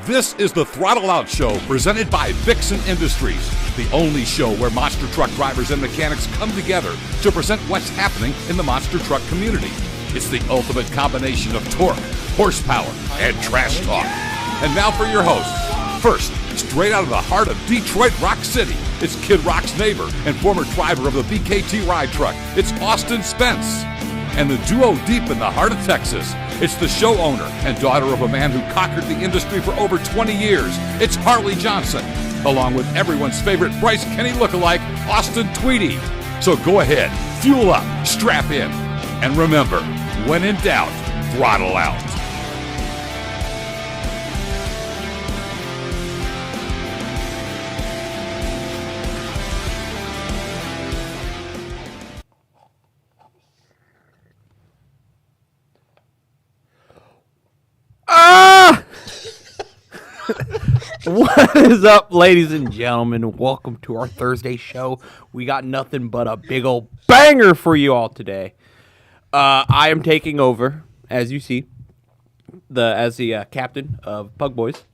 This is the Throttle Out Show presented by Vixen Industries, the only show where monster truck drivers and mechanics come together to present what's happening in the monster truck community. It's the ultimate combination of torque, horsepower, and trash talk. And now for your hosts. First, straight out of the heart of Detroit Rock City, it's Kid Rock's neighbor and former driver of the BKT ride truck. It's Austin Spence. And the duo deep in the heart of Texas, it's the show owner and daughter of a man who conquered the industry for over 20 years. It's Harley Johnson, along with everyone's favorite Bryce Kenny lookalike, Austin Tweedy. So go ahead, fuel up, strap in, and remember, when in doubt, throttle out. What is up, ladies and gentlemen? Welcome to our Thursday show. We got nothing but a big old banger for you all today. I am taking over, as you see, as the captain of Pug Boys.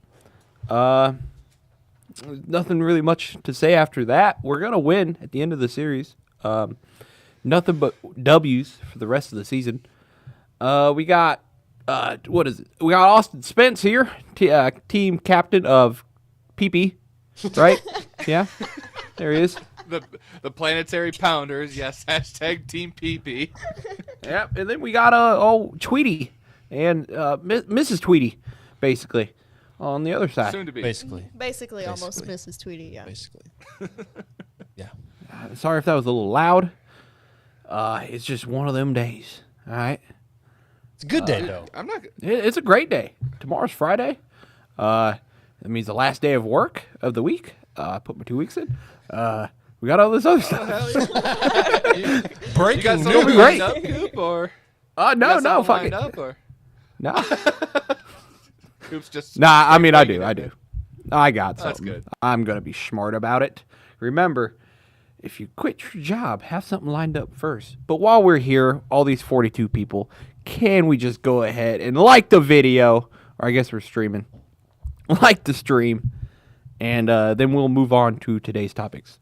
Nothing really much to say after that. We're gonna win at the end of the series. Nothing but W's for the rest of the season. We got. What is it? We got Austin Spence here, team captain of PP, right? Yeah, there he is. The Planetary Pounders, yes. Hashtag Team PP. Yep, and then we got Tweety and Mrs. Tweety, basically, on the other side. Soon to be. Basically almost Mrs. Tweety, yeah. Basically. Yeah. Sorry if that was a little loud. It's just one of them days, all right? It's a good day, though. It's a great day. Tomorrow's Friday. That means the last day of work of the week. I put my 2 weeks in. We got all this other stuff. Breaking It'll be great. Up, Coop, or No, fuck it. up, or? No. Coop's just Nah, I mean, I do. I got That's something. good. I'm going to be smart about it. Remember, if you quit your job, have something lined up first. But while we're here, all these 42 people, can we just go ahead and like the video, or I guess we're streaming, like the stream, and then we'll move on to today's topics.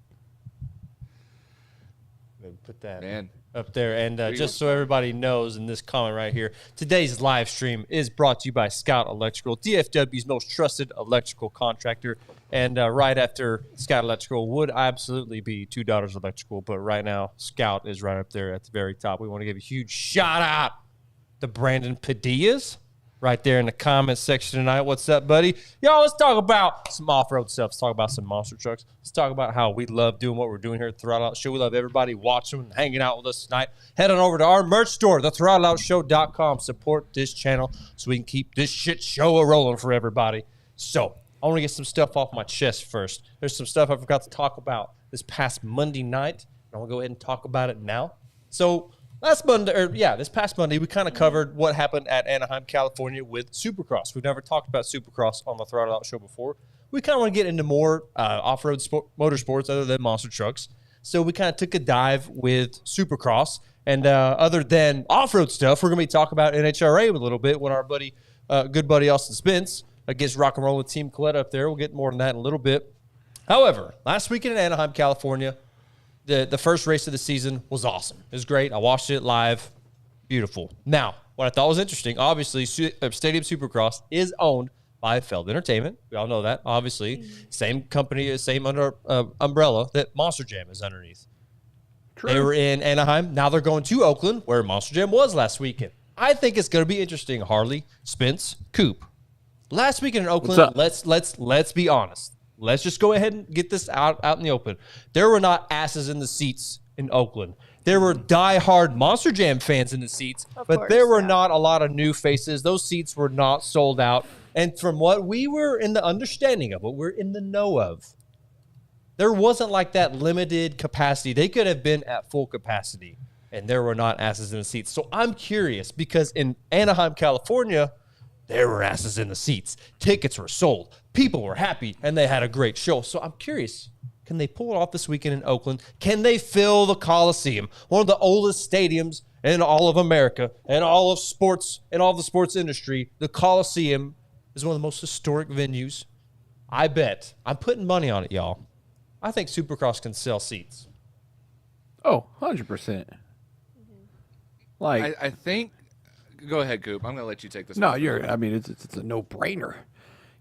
Put that Man. up there. And just so everybody knows in this comment right here, today's live stream is brought to you by Scout Electrical, DFW's most trusted electrical contractor. And right after Scout Electrical would absolutely be Two Daughters Electrical, but right now Scout is right up there at the very top. We want to give a huge shout out to Brandon Padillas right there in the comments section tonight. What's up, buddy? Yo, let's talk about some off-road stuff. Let's talk about some monster trucks. Let's talk about how we love doing what we're doing here at the Throttle Out Show. We love everybody watching and hanging out with us tonight. Head on over to our merch store, thethrottleoutshow.com. Support this channel so we can keep this shit show a-rolling for everybody. So, I want to get some stuff off my chest first. There's some stuff I forgot to talk about this past Monday night. I want to go ahead and talk about it now. So, this past Monday, we kind of covered what happened at Anaheim, California with Supercross. We've never talked about Supercross on the Throttle Out Show before. We kind of want to get into more off-road motorsports other than monster trucks. So we kind of took a dive with Supercross. And other than off-road stuff, we're going to be talking about NHRA a little bit when our good buddy Austin Spence gets rock and roll with Team Coletta up there. We'll get more on that in a little bit. However, last weekend in Anaheim, California, the first race of the season was awesome. It was great. I watched it live. Beautiful. Now, what I thought was interesting, obviously, Stadium Supercross is owned by Feld Entertainment. We all know that, obviously. Same company, same umbrella that Monster Jam is underneath. True. They were in Anaheim. Now they're going to Oakland, where Monster Jam was last weekend. I think it's going to be interesting, Harley, Spence, Coop. Last weekend in Oakland, let's be honest. Let's just go ahead and get this out in the open. There were not asses in the seats in Oakland. There were diehard Monster Jam fans in the seats, but there were not a lot of new faces. Those seats were not sold out. And from what we were in the understanding of, what we're in the know of, there wasn't like that limited capacity. They could have been at full capacity, and there were not asses in the seats. So I'm curious because in Anaheim, California, there were asses in the seats. Tickets were sold. People were happy, and they had a great show. So I'm curious, can they pull it off this weekend in Oakland? Can they fill the Coliseum, one of the oldest stadiums in all of America and all of sports and all the sports industry, the Coliseum, is one of the most historic venues. I bet. I'm putting money on it, y'all. I think Supercross can sell seats. Oh, 100%. Like, I think. Go ahead, Coop. I'm going to let you take this. no, one. I mean, it's a no-brainer,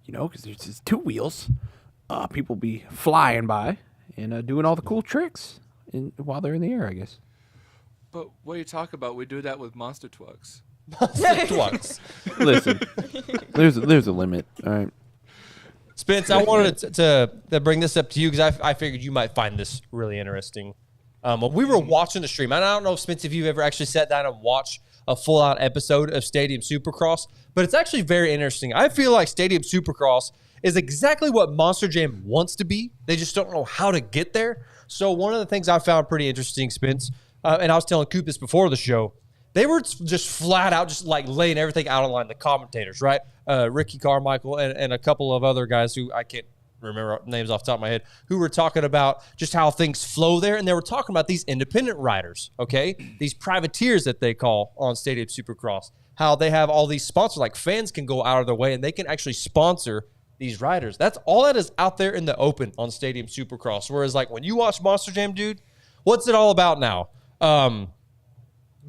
because there's just 2 wheels. People be flying by and doing all the cool tricks while they're in the air, I guess. But what do you talk about? We do that with monster trucks. Twice. Listen, there's a limit, all right? Spence, I wanted to bring this up to you because I figured you might find this really interesting. When we were watching the stream, and I don't know, Spence, if you've ever actually sat down and watched a full-out episode of Stadium Supercross, but it's actually very interesting. I feel like Stadium Supercross is exactly what Monster Jam wants to be. They just don't know how to get there. So one of the things I found pretty interesting, Spence, and I was telling Coop this before the show, they were just flat out just like laying everything out on line, the commentators, right? Ricky Carmichael and a couple of other guys who I can't remember names off the top of my head, who were talking about just how things flow there. And they were talking about these independent riders, okay? These privateers that they call on Stadium Supercross, how they have all these sponsors, like fans can go out of their way and they can actually sponsor these riders. That's all that is out there in the open on Stadium Supercross. Whereas like when you watch Monster Jam, dude, what's it all about now?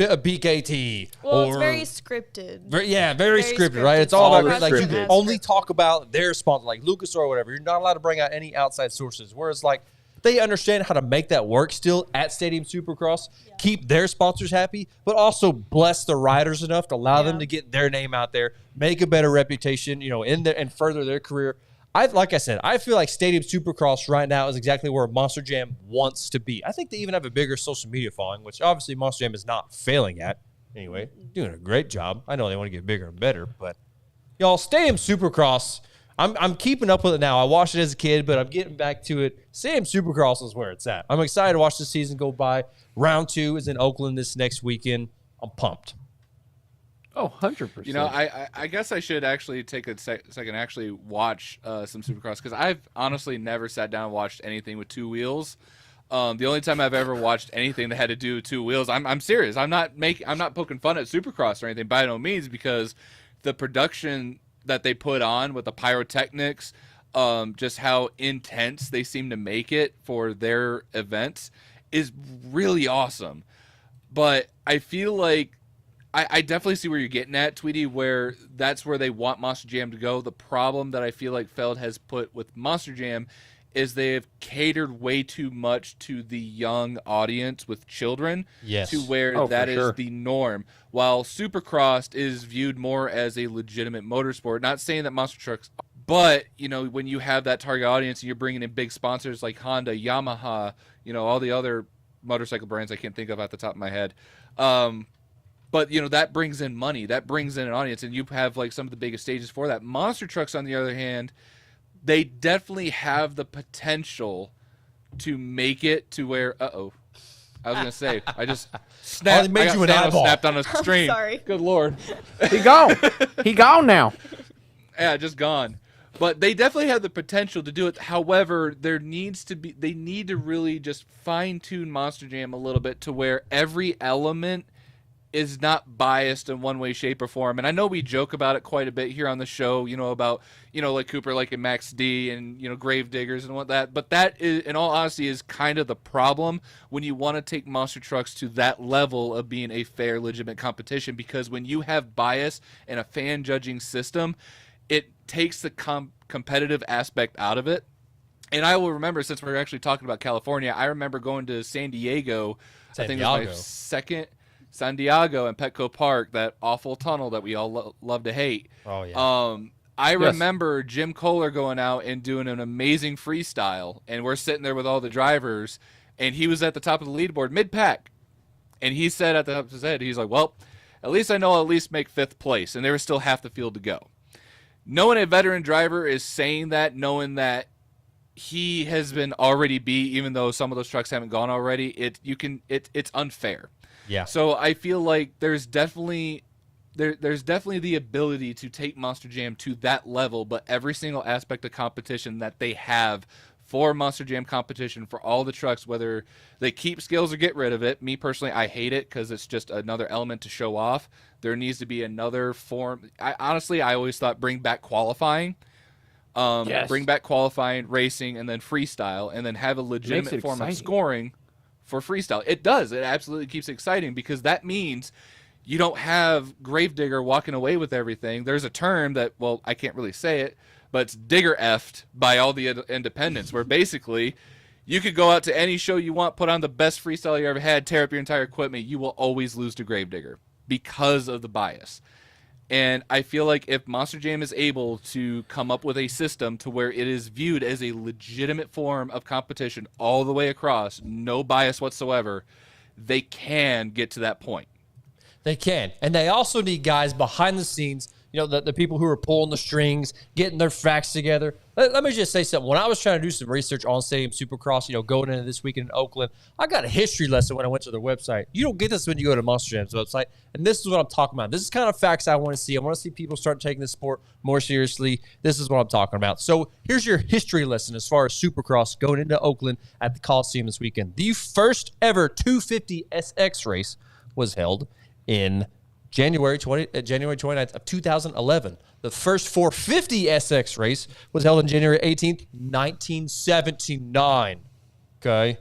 A BKT. Well, it's very scripted. Very scripted, scripted. right? It's all All about like you scripted. can only talk about their sponsor, like Lucas or whatever. You're not allowed to bring out any outside sources. Whereas like they understand how to make that work still at Stadium Supercross, keep their sponsors happy, but also bless the riders enough to allow them to get their name out there, make a better reputation, in there and further their career. Like I said, I feel like Stadium Supercross right now is exactly where Monster Jam wants to be. I think they even have a bigger social media following, which obviously Monster Jam is not failing at. Anyway, doing a great job. I know they want to get bigger and better, but y'all, Stadium Supercross, I'm keeping up with it now. I watched it as a kid, but I'm getting back to it. Stadium Supercross is where it's at. I'm excited to watch the season go by. Round 2 is in Oakland this next weekend. I'm pumped. Oh, 100%. I guess I should actually take a second and actually watch some Supercross because I've honestly never sat down and watched anything with 2 wheels. The only time I've ever watched anything that had to do with 2 wheels, I'm serious. I'm not poking fun at Supercross or anything by no means, because the production that they put on with the pyrotechnics, just how intense they seem to make it for their events is really awesome. But I feel like I definitely see where you're getting at, Tweety, where that's where they want Monster Jam to go. The problem that I feel like Feld has put with Monster Jam is they have catered way too much to the young audience with children, to where that is the norm. While Supercross is viewed more as a legitimate motorsport. Not saying that monster trucks, but when you have that target audience and you're bringing in big sponsors like Honda, Yamaha, all the other motorcycle brands I can't think of at the top of my head. But, that brings in money. That brings in an audience, and you have, like, some of the biggest stages for that. Monster trucks, on the other hand, they definitely have the potential to make it to where, I was going to say, I just snapped. Made you an eyeball. Snapped on a stream. Sorry. Good Lord. He gone. He gone now. Yeah, just gone. But they definitely have the potential to do it. However, they need to really just fine-tune Monster Jam a little bit to where every element is not biased in one way, shape, or form. And I know we joke about it quite a bit here on the show, about, like Cooper, like in Max D and, Grave Diggers and what that. But that, is, in all honesty, is kind of the problem when you want to take monster trucks to that level of being a fair, legitimate competition. Because when you have bias and a fan judging system, it takes the competitive aspect out of it. And I will remember, since we're actually talking about California, I remember going to San Diego. I think it was my second. San Diego and Petco Park, that awful tunnel that we all love to hate. Oh, yeah. I remember Jim Kohler going out and doing an amazing freestyle, and we're sitting there with all the drivers, and he was at the top of the leaderboard, mid-pack. And he said at the top of his head, he's like, well, at least I know I'll at least make 5th place, and there was still half the field to go. Knowing a veteran driver is saying that, knowing that he has been already beat, even though some of those trucks haven't gone already, it's unfair. Yeah. So I feel like there's definitely the ability to take Monster Jam to that level, but every single aspect of competition that they have for Monster Jam competition for all the trucks, whether they keep skills or get rid of it. Me personally, I hate it because it's just another element to show off. There needs to be another form. Honestly, I always thought bring back qualifying. Bring back qualifying, racing, and then freestyle, and then have a legitimate form of scoring for freestyle. It does. It absolutely keeps it exciting because that means you don't have Gravedigger walking away with everything. There's a term that, well, I can't really say it, but it's digger effed by all the independents, where basically you could go out to any show you want, put on the best freestyle you ever had, tear up your entire equipment. You will always lose to Gravedigger because of the bias. And I feel like if Monster Jam is able to come up with a system to where it is viewed as a legitimate form of competition all the way across, no bias whatsoever, they can get to that point. They can. And they also need guys behind the scenes, you know, the people who are pulling the strings, getting their facts together. Let me just say something. When I was trying to do some research on Stadium Supercross, you know, going into this weekend in Oakland, I got a history lesson when I went to their website. You don't get this when you go to Monster Jam's website. And this is what I'm talking about. This is kind of facts I want to see. I want to see people start taking the sport more seriously. This is what I'm talking about. So here's your history lesson as far as Supercross going into Oakland at the Coliseum this weekend. The first ever 250 SX race was held in January 29th of 2011. The first 450 SX race was held on January 18th, 1979. Okay?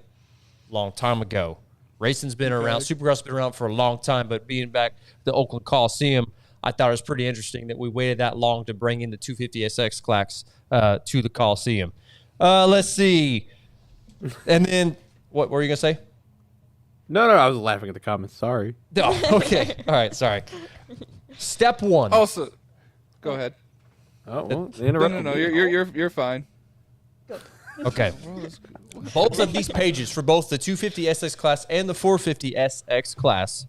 Long time ago. Racing's been around. Supercross has been around for a long time, but being back at the Oakland Coliseum, I thought it was pretty interesting that we waited that long to bring in the 250 SX class to the Coliseum. Let's see. And then, what were you going to say? No, I was laughing at the comments. Sorry. Oh, okay. All right. Sorry. Step one. Also, go ahead. Oh, well, No. You're fine. Okay. Both of these pages for both the 250 SX class and the 450 SX class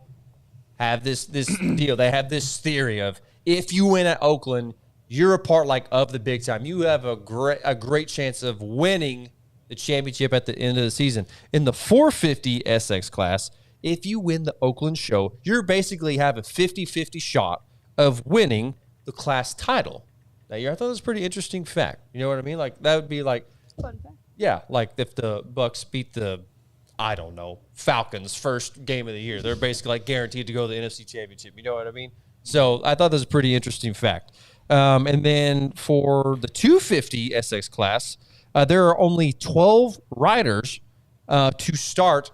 have this deal. They have this theory of if you win at Oakland, you're a part of the big time. You have a great chance of winning the championship at the end of the season. In the 450 SX class, if you win the Oakland show, you basically have a 50-50 shot of winning the class title. Now, I thought that was a pretty interesting fact. You know what I mean? Like, that would be like, Fun fact. yeah, like if the Bucks beat the, I don't know, Falcons first game of the year, they're basically like guaranteed to go to the NFC Championship. You know what I mean? So I thought that was a pretty interesting fact. And then for the 250 SX class, there are only 12 riders to start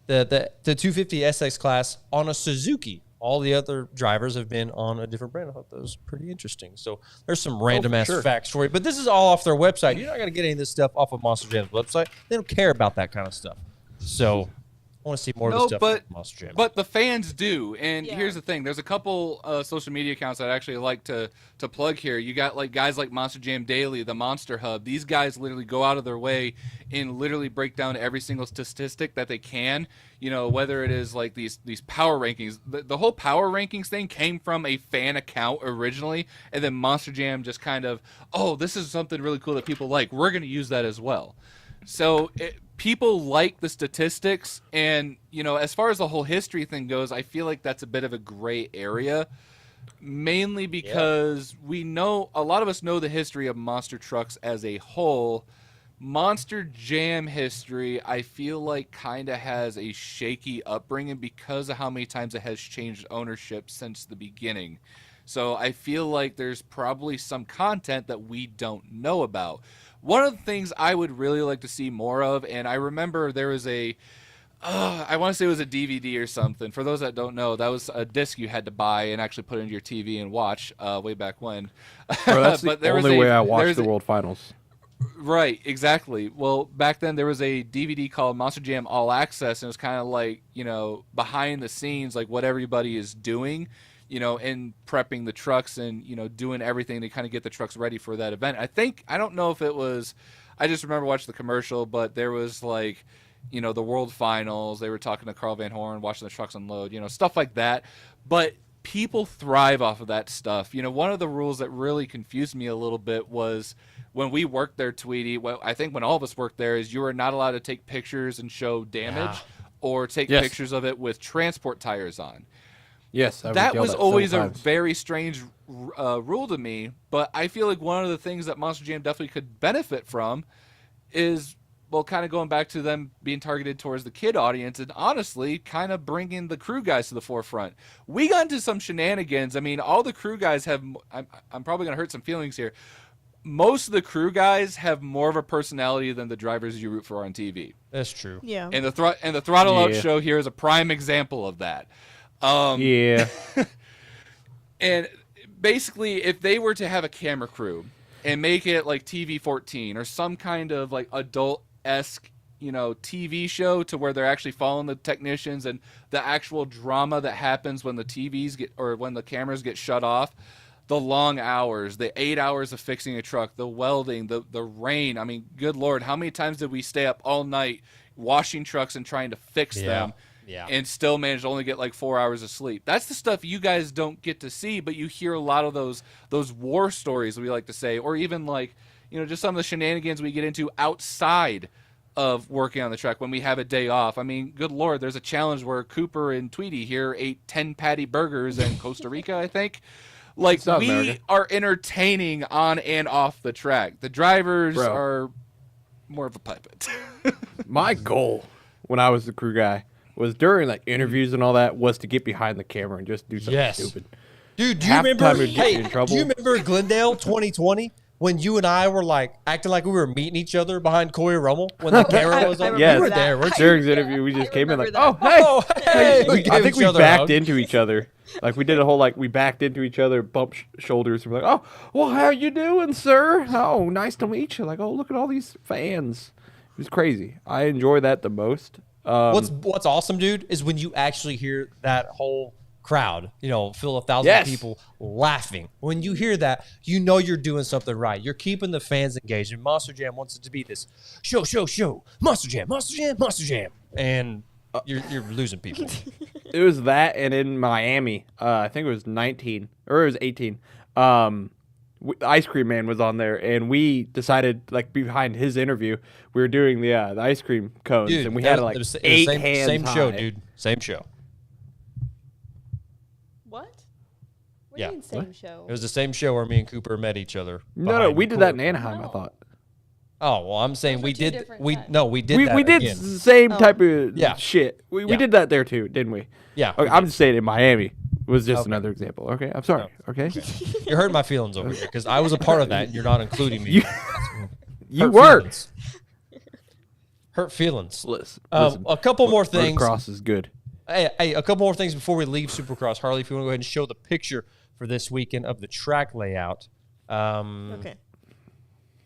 the 250 SX class on a Suzuki. All the other drivers have been on a different brand. I thought that was pretty interesting. So there's some random-ass facts for you. But this is all off their website. You're not going to get any of this stuff off of Monster Jam's website. They don't care about that kind of stuff. So I want to see more of this stuff from Monster Jam. But the fans do. And Yeah. here's the thing. There's a couple social media accounts that I actually like to plug here. You got like guys like Monster Jam Daily, the Monster Hub. These guys literally go out of their way and literally break down every single statistic that they can. You know, whether it is like these power rankings. The whole power rankings thing came from a fan account originally. And then Monster Jam just kind of, oh, this is something really cool that people like. We're going to use that as well. So people like the statistics, and you know, as far as the whole history thing goes, I feel like that's a bit of a gray area, mainly because we know, a lot of us know the history of monster trucks as a whole. Monster Jam history, I feel like kind of has a shaky upbringing because of how many times it has changed ownership since the beginning. So I feel like there's probably some content that we don't know about. One of the things I would really like to see more of, and I remember there was I want to say it was a DVD or something. For those that don't know, that was a disc you had to buy and actually put into your TV and watch way back when. Bro, that's But the there was only way I there's watched the World Finals. Right, exactly. Well, back then there was a DVD called Monster Jam All Access, and it was kind of like, you know, behind the scenes, like what everybody is doing, you know, and prepping the trucks and, you know, doing everything to kind of get the trucks ready for that event. I don't know if it was, I just remember watching the commercial, but there was like, you know, the World Finals. They were talking to Carl Van Horn, watching the trucks unload, you know, stuff like that. But people thrive off of that stuff. You know, one of the rules that really confused me a little bit was when we worked there, Tweety, well, I think when all of us worked there, is you were not allowed to take pictures and show damage or take pictures of it with transport tires on. Yes, That was always a very strange rule to me, but I feel like one of the things that Monster Jam definitely could benefit from is, well, kind of going back to them being targeted towards the kid audience and honestly kind of bringing the crew guys to the forefront. We got into some shenanigans. I mean, all the crew guys have, I'm probably going to hurt some feelings here. Most of the crew guys have more of a personality than the drivers you root for on TV. That's true. Yeah. And the Throttle Out show here is a prime example of that. Yeah. And basically, if they were to have a camera crew and make it like TV 14 or some kind of like adult-esque, TV show to where they're actually following the technicians and the actual drama that happens when when the cameras get shut off, the long hours, the 8 hours of fixing a truck, the welding, the rain. I mean, good Lord, how many times did we stay up all night washing trucks and trying to fix them? Yeah. And still manage to only get like 4 hours of sleep. That's the stuff you guys don't get to see, but you hear a lot of those war stories, we like to say, or even like, just some of the shenanigans we get into outside of working on the track when we have a day off. I mean, good Lord, there's a challenge where Cooper and Tweety here ate 10 patty burgers in Costa Rica, I think. Like, we are entertaining on and off the track. The drivers are more of a puppet. My goal when I was the crew guy was during like interviews and all that was to get behind the camera and just do something stupid. Dude, do you Half the remember? time it'd get you in Hey, trouble. do you remember Glendale 2020 when you and I were like acting like we were meeting each other behind Corey Rummel when the camera was on? Yes. You were there, weren't you? During the interview, we just came in like, remember oh, hey. We I gave think each we other a backed hug. into each other. Like we did a whole we backed into each other, bumped shoulders. And we're like, oh, well, how you doing, sir? Oh, nice to meet you. Like, oh, look at all these fans. It was crazy. I enjoy that the most. What's awesome, dude, is when you actually hear that whole crowd, fill 1,000 people laughing. When you hear that, you know you're doing something right. You're keeping the fans engaged. And Monster Jam wants it to be this show. Monster Jam. And you're losing people. It was that, and in Miami, I think it was 19 or it was 18. Ice Cream Man was on there, and we decided like behind his interview, we were doing the ice cream cones, Dude, and we had like 8 hands Same show, high. dude. Same show. What? What Yeah. do you mean same show? It was the same show where me and Cooper met each other. No, behind we did that in Corey. Anaheim. I No. thought Oh well, I'm saying Those we are two did. different We times. no, we did. we that did again. the same type of Yeah. shit. We Yeah. did that there too, didn't we? Yeah, Okay, we I'm did. just saying in Miami was just Okay. another example. Okay, I'm sorry. Okay, You're hurting my feelings over here because I was a part of that, and you're not including me. you Hurt were. feelings. Hurt feelings. Listen, A couple more things. Motocross is good. Hey, a couple more things before we leave Supercross. Harley, if you want to go ahead and show the picture for this weekend of the track layout. Okay.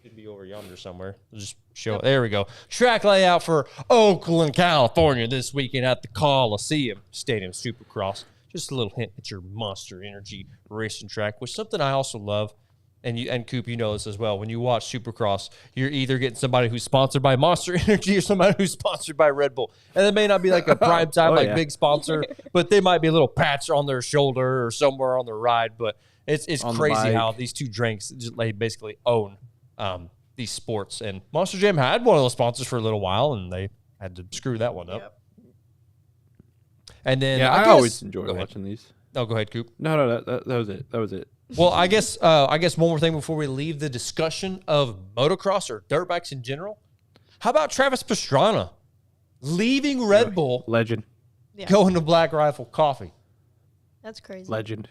Should be over yonder somewhere. Just show it. There we go. Track layout for Oakland, California this weekend at the Coliseum Stadium Supercross. Just a little hint at your Monster Energy racing track, which is something I also love. And Coop, you know this as well. When you watch Supercross, you're either getting somebody who's sponsored by Monster Energy or somebody who's sponsored by Red Bull. And it may not be like a prime time, big sponsor, but they might be a little patch on their shoulder or somewhere on their ride. But it's On the crazy bike. how these two drinks just, they basically own these sports. And Monster Jam had one of those sponsors for a little while, and they had to screw that one up. Yep. And then Yeah, I guess- always enjoy go ahead. watching these. No, go ahead, Coop. No, that was it. That was it. Well, I guess one more thing before we leave the discussion of motocross or dirt bikes in general. How about Travis Pastrana leaving Red Bull, Legend. Yeah. going to Black Rifle Coffee? That's crazy. Legend.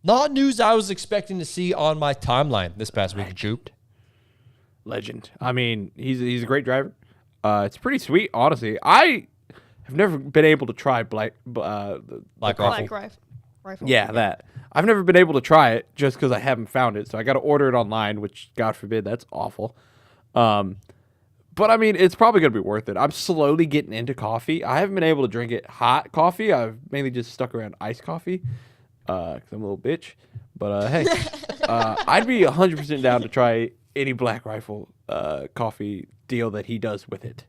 Not news I was expecting to see on my timeline this past week, Coop. Legend. I mean, he's a great driver. It's pretty sweet, honestly. I have never been able to try Black Black Rifle. rifle. Yeah, that. I've never been able to try it just because I haven't found it. So I got to order it online, which, God forbid, that's awful. But, I mean, it's probably going to be worth it. I'm slowly getting into coffee. I haven't been able to drink it hot coffee. I've mainly just stuck around iced coffee because I'm a little bitch. But, hey, I'd be 100% down to try any Black Rifle coffee deal that he does with it.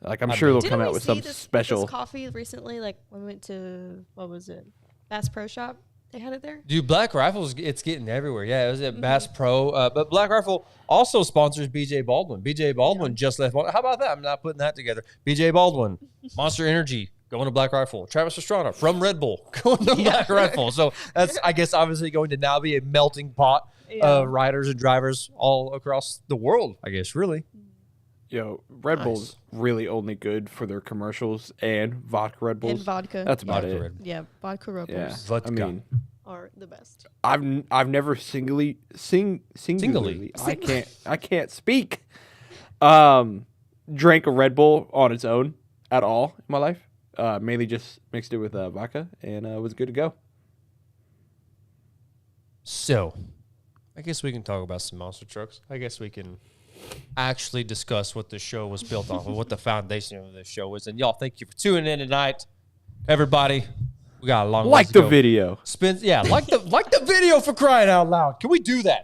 Like, I'm sure they'll Didn't come we out with see some this special. coffee recently? Like when we went to, what was it? Bass Pro Shop? They had it there? Dude, Black Rifle's it's getting everywhere. Yeah, it was at Bass Pro. But Black Rifle also sponsors BJ Baldwin. BJ Baldwin just left. How about that? I'm not putting that together. BJ Baldwin, Monster Energy, going to Black Rifle. Travis Pastrana from Red Bull, going to Black Rifle. So that's, I guess, obviously going to now be a melting pot of riders and drivers all across the world, I guess, really. Red Bull's really only good for their commercials and vodka Red Bulls. And vodka. That's about Vodka it. Red Bull. Yeah, vodka Red Yeah. Bulls Vodka. I mean, are the best. I've never singularly I can't speak. Drank a Red Bull on its own at all in my life. Mainly just mixed it with vodka and was good to go. So, I guess we can talk about some monster trucks. I guess we can actually discuss what the show was built off of, what the foundation of the show is. And y'all, thank you for tuning in tonight. Everybody, we got a long ways Like to the go. video. Spence, yeah, like the video for crying out loud. Can we do that?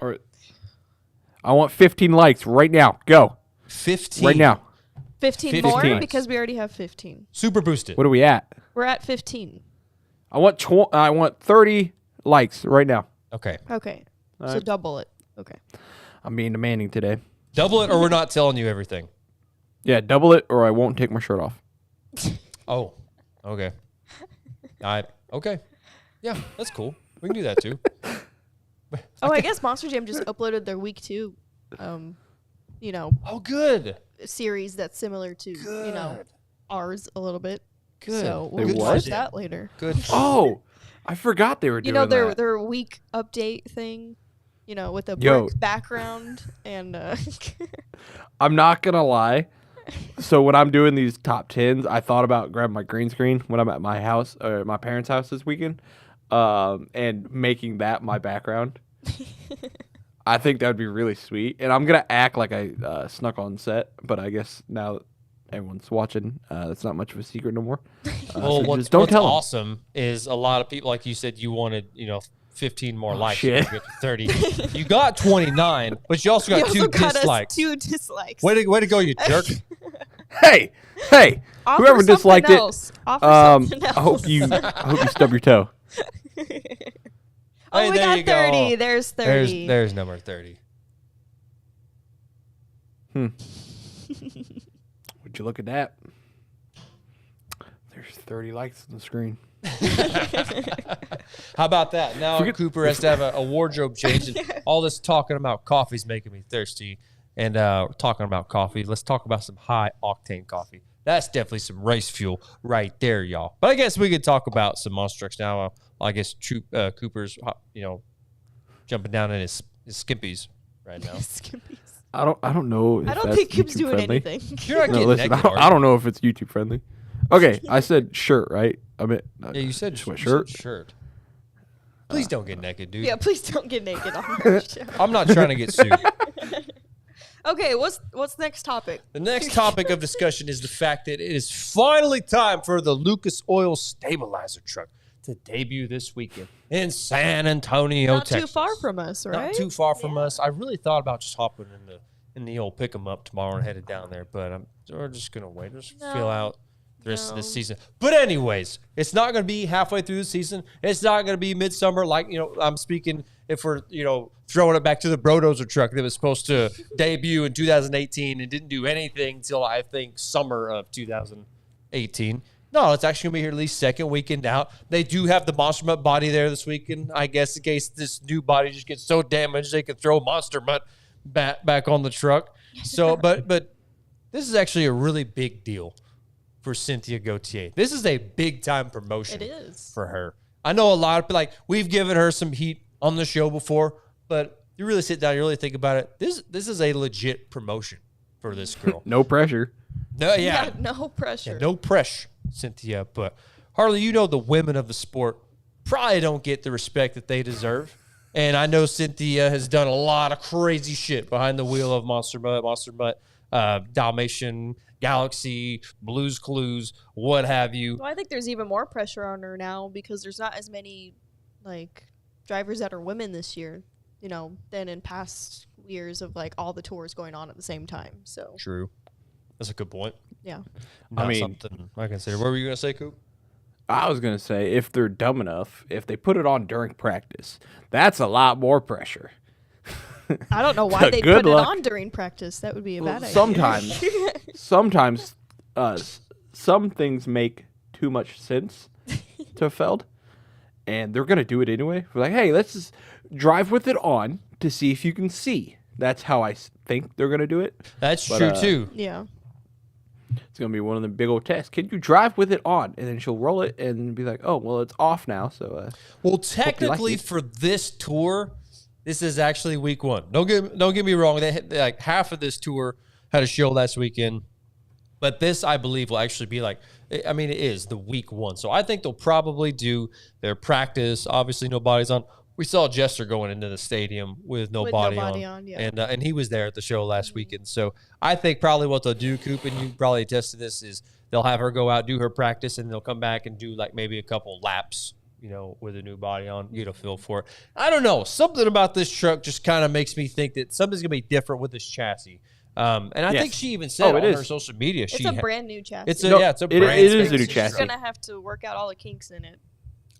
I want 15 likes right now. Go. 15. Right now. 15 more 15. because we already have 15. Super boosted. What are we at? We're at 15. I want 30 likes right now. Okay. Okay. So right. double it. Okay. I'm being demanding today. Double it or we're not telling you everything. Yeah, double it or I won't take my shirt off. Oh, okay. Okay. Yeah, that's cool. We can do that too. Oh, I guess Monster Jam just uploaded their week 2, Oh, good. series that's similar to, ours a little bit. Good. So They we'll what? watch that later. Good. Oh, I forgot they were doing that. their week update thing, with a Yo. brick background and I'm not going to lie. So when I'm doing these top 10s, I thought about grabbing my green screen when I'm at my house or my parents' house this weekend and making that my background. I think that would be really sweet. And I'm going to act like I snuck on set, but I guess now that everyone's watching, it's not much of a secret no more. Well, so what's just don't tell 'em. awesome is a lot of people, like you said, you wanted, 15 more likes. shit. You get to 30. You got 29, but you also got you also two got us dislikes. 2 dislikes. Way to go, you jerk. Hey, Offer whoever something disliked else. Offer something I else. hope you stub your toe. Oh, Hey, we there got you go. 30. There's 30. There's number 30. Would you look at that? There's 30 likes on the screen. How about that? Now Forget- Cooper has to have a wardrobe change. And all this talking about coffee's making me thirsty. And talking about coffee, let's talk about some high octane coffee. That's definitely some race fuel right there, y'all. But I guess we could talk about some monster trucks now. I guess Cooper's, jumping down in his skimpies right now. Skimpies. I don't know. If I don't that's think Coop's YouTube doing friendly. anything. You're not No, getting listen, naked, I don't know if it's YouTube friendly. Okay, I said shirt, right? I mean, Yeah, you said sweatshirt. shirt. Please don't get naked, dude. Yeah, please don't get naked on our show. I'm not trying to get sued. Okay, what's next topic? The next topic of discussion is the fact that it is finally time for the Lucas Oil Stabilizer truck to debut this weekend in San Antonio, Not Texas. too far from us, right? Not too far from us. I really thought about just hopping in the old pick 'em up tomorrow and headed down there, but we're just gonna wait. Just feel out the rest of the season. But anyways, it's not gonna be halfway through the season. It's not gonna be midsummer. Like I'm speaking if we're throwing it back to the Brodozer truck that was supposed to debut in 2018 and didn't do anything till I think summer of 2018. No, it's actually going to be here at least second weekend out. They do have the Monster Mutt body there this weekend, I guess, in case this new body just gets so damaged they could throw Monster Mutt back on the truck. So, but this is actually a really big deal for Cynthia Gauthier. This is a big-time promotion It is. for her. I know a lot of, we've given her some heat on the show before, but you really sit down, you really think about it, this is a legit promotion for this girl. No pressure. No, yeah. No pressure. Yeah, no pressure, Cynthia. But Harley, the women of the sport probably don't get the respect that they deserve. And I know Cynthia has done a lot of crazy shit behind the wheel of Monster Mutt, Dalmatian, Galaxy, Blues Clues, what have you. Well, I think there's even more pressure on her now because there's not as many drivers that are women this year, than in past years of all the tours going on at the same time. So True. That's a good point. yeah. Not I mean- something I consider. What were you going to say, Coop? I was gonna say if they're dumb enough, if they put it on during practice, that's a lot more pressure. I don't know why they Good put luck. it on during practice. That would be a bad idea. Sometimes, some things make too much sense to Feld, and they're gonna do it anyway. We're like, hey, let's just drive with it on to see if you can see. That's how I think they're gonna do it. That's But, true too. Yeah. It's gonna be one of the big old tests. Can you drive with it on? And then she'll roll it and be like, "Oh, well, it's off now." So, Well, technically it. for this tour, this is actually week 1. Don't get me wrong. They like half of this tour had a show last weekend, but this I believe will actually be like. I mean, it is the week 1, so I think they'll probably do their practice. Obviously, nobody's on. We saw Jester going into the stadium with no body on, yeah. and he was there at the show last weekend. So I think probably what they'll do, Coop, and you probably attested this, is they'll have her go out, do her practice, and they'll come back and do like maybe a couple laps, with a new body on, get a feel for it. I don't know. Something about this truck just kind of makes me think that something's going to be different with this chassis. And I think she even said on her social media, it's a brand new chassis. It's a brand it is a new She's chassis. gonna have to work out all the kinks in it.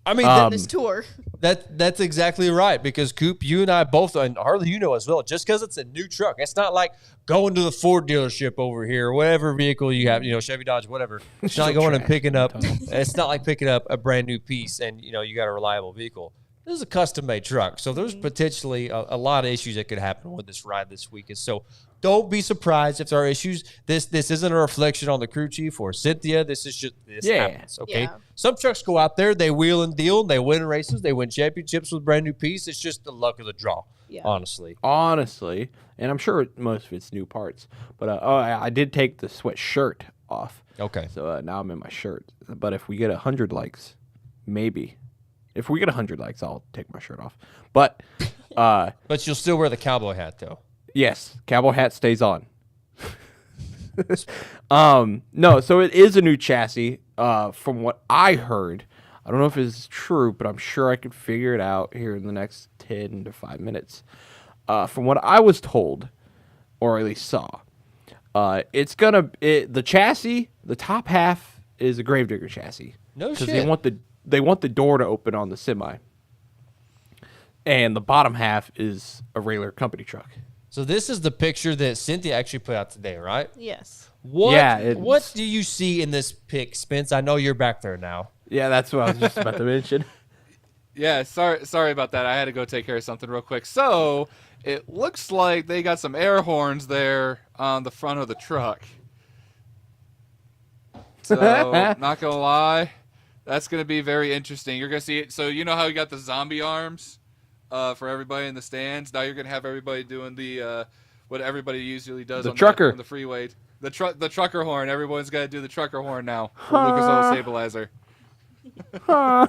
I mean, This tour. that's exactly right, because Coop, you and I both, and Harley, as well, just because it's a new truck, it's not like going to the Ford dealership over here, whatever vehicle you have, Chevy, Dodge, whatever. It's not like going and picking up. It's not like picking up a brand new piece and you got a reliable vehicle. This is a custom-made truck, so there's potentially a lot of issues that could happen with this ride this weekend. So don't be surprised if there are issues. This isn't a reflection on the crew chief or Cynthia. This is just happens, okay? Yeah. Some trucks go out there, they wheel and deal, they win races, they win championships with a brand new piece. It's just the luck of the draw, honestly. Honestly, and I'm sure most of it's new parts. But I did take the sweatshirt off. Okay. So now I'm in my shirt. But if we get 100 likes, maybe. If we get 100 likes, I'll take my shirt off. But But you'll still wear the cowboy hat, though. yes, cowboy hat stays on. No, so it is a new chassis. From what I heard, I don't know if it's true, but I'm sure I could figure it out here in the next 10 to 5 minutes. From what I was told, or at least saw, the chassis, the top half is a Gravedigger chassis. No shit. Because they want the door to open on the semi, and the bottom half is a regular company truck. So this is the picture that Cynthia actually put out today, right? Yes. What do you see in this pic, Spence? I know you're back there now. Yeah, that's what I was just about to mention. Yeah, sorry about that. I had to go take care of something real quick. So it looks like they got some air horns there on the front of the truck. So not gonna lie, that's gonna be very interesting. You're gonna see it. So you know how you got the zombie arms for everybody in the stands. Now you're gonna have everybody doing the what everybody usually does The on trucker. on the freeway. The trucker horn. Everyone's got to do the trucker horn now. Lucas Oil Stabilizer. I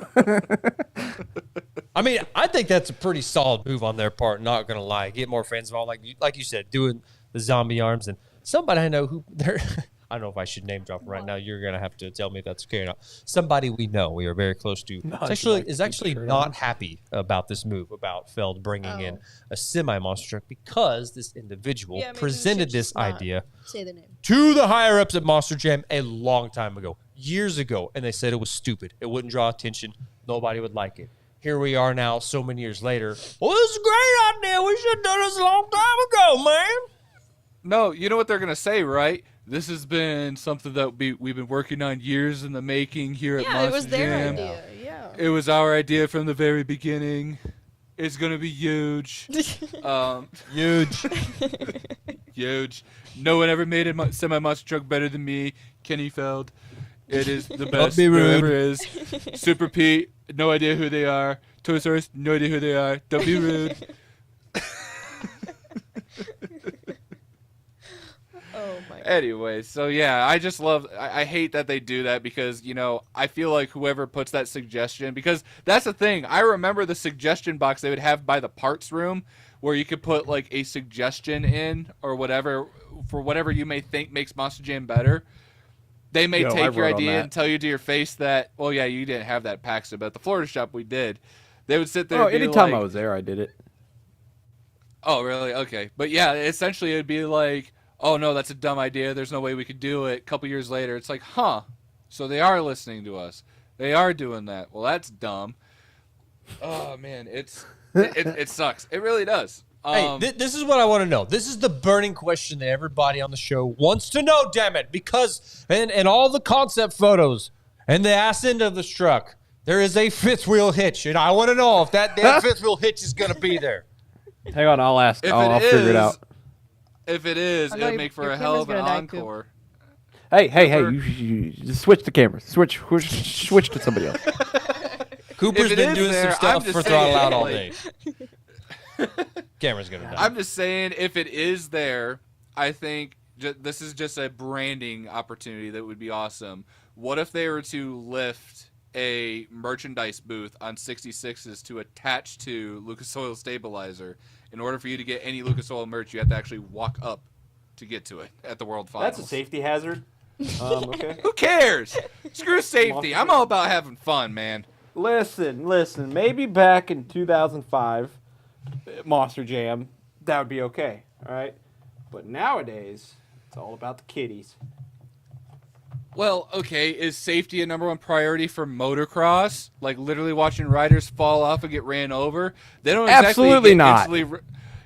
mean, I think that's a pretty solid move on their part. Not gonna lie, get more fans involved, like you said, doing the zombie arms. And somebody I know who they're. I don't know if I should name drop right now. You're gonna have to tell me if that's okay or not. Somebody we know, we are very close to, is actually not happy about this move about Feld bringing in a semi monster truck, because this individual presented this idea Say the name. to the higher ups at Monster Jam a long time ago, years ago, and they said it was stupid. It wouldn't draw attention. Nobody would like it. Here we are now, so many years later. Well, this is a great idea. We should have done this a long time ago, man. No, you know what they're gonna say, right? This has been something that we've been working on years in the making here at Monster Yeah, it was their Jam. idea. Yeah. It was our idea from the very beginning. It's gonna be huge. Huge. Huge. No one ever made a semi-monster truck better than me, Kenny Feld. It is the best be there rude. ever is. Super Pete, no idea who they are. Toy Source, no idea who they are. Don't be rude. Oh my God. Anyway, so yeah, I just love. I hate that they do that, because I feel like whoever puts that suggestion, because that's the thing. I remember the suggestion box they would have by the parts room, where you could put like a suggestion in or whatever for whatever you may think makes Monster Jam better. They may take your idea and tell you to your face that, well, yeah, you didn't have that at Paxton, but at the Florida shop we did. They would sit there. Oh, and be anytime like, I was there, I did it. Oh, really? Okay. But yeah, essentially it'd be like, oh, no, that's a dumb idea. There's no way we could do it. A couple years later, it's like, huh. So they are listening to us. They are doing that. Well, that's dumb. Oh, man. It sucks. It really does. Hey, this is what I want to know. This is the burning question that everybody on the show wants to know, damn it. Because in all the concept photos and the ass end of this truck, there is a fifth wheel hitch. And I want to know if that damn fifth wheel hitch is going to be there. Hang on, I'll ask. If I'll figure it out. If it is, Oh, no, it'd make for your a hell of camera's an gonna die, Coop. encore. Hey, you just switch the camera. Switch to somebody else. Cooper's If it been is doing there, some I'm stuff just for Throttle saying, Out all like- day. Camera's gonna die. I'm just saying, if it is there, I think this is just a branding opportunity that would be awesome. What if they were to lift a merchandise booth on 66s to attach to Lucas Oil Stabilizer? In order for you to get any Lucas Oil merch, you have to actually walk up to get to it at the World Finals. That's a safety hazard. Okay. Who cares? Screw safety. I'm all about having fun, man. Listen. Maybe back in 2005, Monster Jam, that would be okay. All right. But nowadays, it's all about the kiddies. Well, okay, is safety a number one priority for motocross? Like literally watching riders fall off and get ran over? They don't exactly Absolutely get not.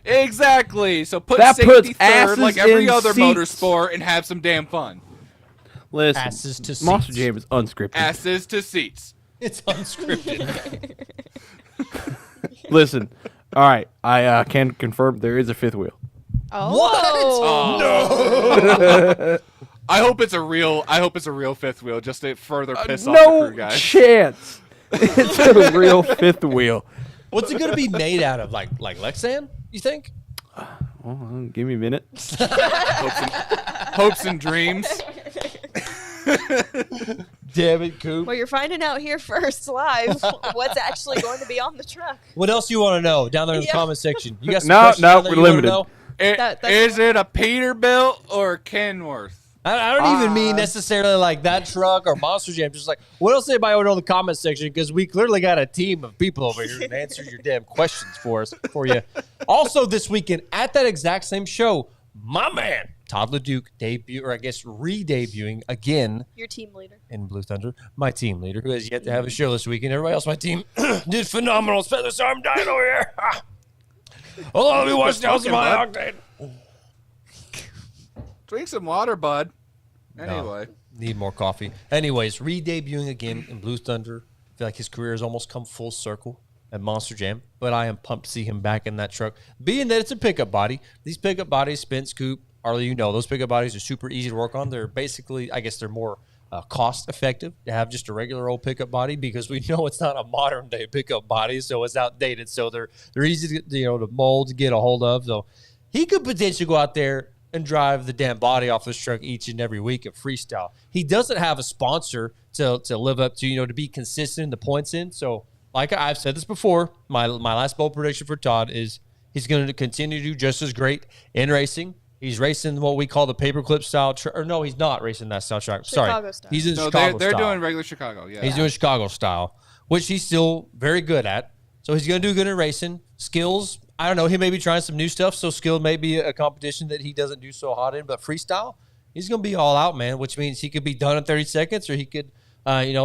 Exactly. So put That puts safety third like asses every in other seats. motorsport and have some damn fun. Listen, Asses to Monster seats. Jam is unscripted. Asses to seats. It's unscripted. Listen, all right, I can confirm there is a fifth wheel. Oh. I hope it's a real fifth wheel just to further piss off No the crew guys. chance. It's a real fifth wheel. What's it gonna be made out of? Like Lexan? You think? Well, give me a minute. Hopes and dreams. Damn it, Coop. Well, you're finding out here first live what's actually going to be on the truck. What else you want to know down there in the Yeah. comment section? You got some No, questions down there we're you wanna limited. know? That's- Is it a Peterbilt or a Kenworth? I don't even mean necessarily like that truck or Monster Jam. Just like, what else anybody want to know in the comment section? Because we clearly got a team of people over here to answer your damn questions for you. Also, this weekend at that exact same show, my man Todd LeDuc re-debuting again Your team leader. in Blue Thunder. My team leader, who has yet to have a show this weekend. Everybody else, on my team did phenomenal. So I'm dying over here. Hold on, let me watch down some high octane. Drink some water, bud. Anyway. Need more coffee. Anyways, re-debuting again in Blue Thunder. I feel like his career has almost come full circle at Monster Jam, but I am pumped to see him back in that truck. Being that it's a pickup body, these pickup bodies, Spence, Coop, Arlie, those pickup bodies are super easy to work on. They're basically, I guess they're more cost effective to have just a regular old pickup body because we know it's not a modern day pickup body, so it's outdated. So they're easy to mold, to get a hold of. So he could potentially go out there and drive the damn body off this truck each and every week at freestyle. He doesn't have a sponsor to live up to, to be consistent in the points in. So, like I've said this before, my last bold prediction for Todd is he's going to continue to do just as great in racing. He's racing what we call the paperclip style. Or no, he's not racing that style track. Chicago Sorry, style. he's in No, Chicago they're style. doing regular Chicago. Yeah. He's doing Chicago style, which he's still very good at. So he's going to do good in racing. Skills, I don't know. He may be trying some new stuff. So skill may be a competition that he doesn't do so hot in. But freestyle, he's going to be all out, man, which means he could be done in 30 seconds or he could,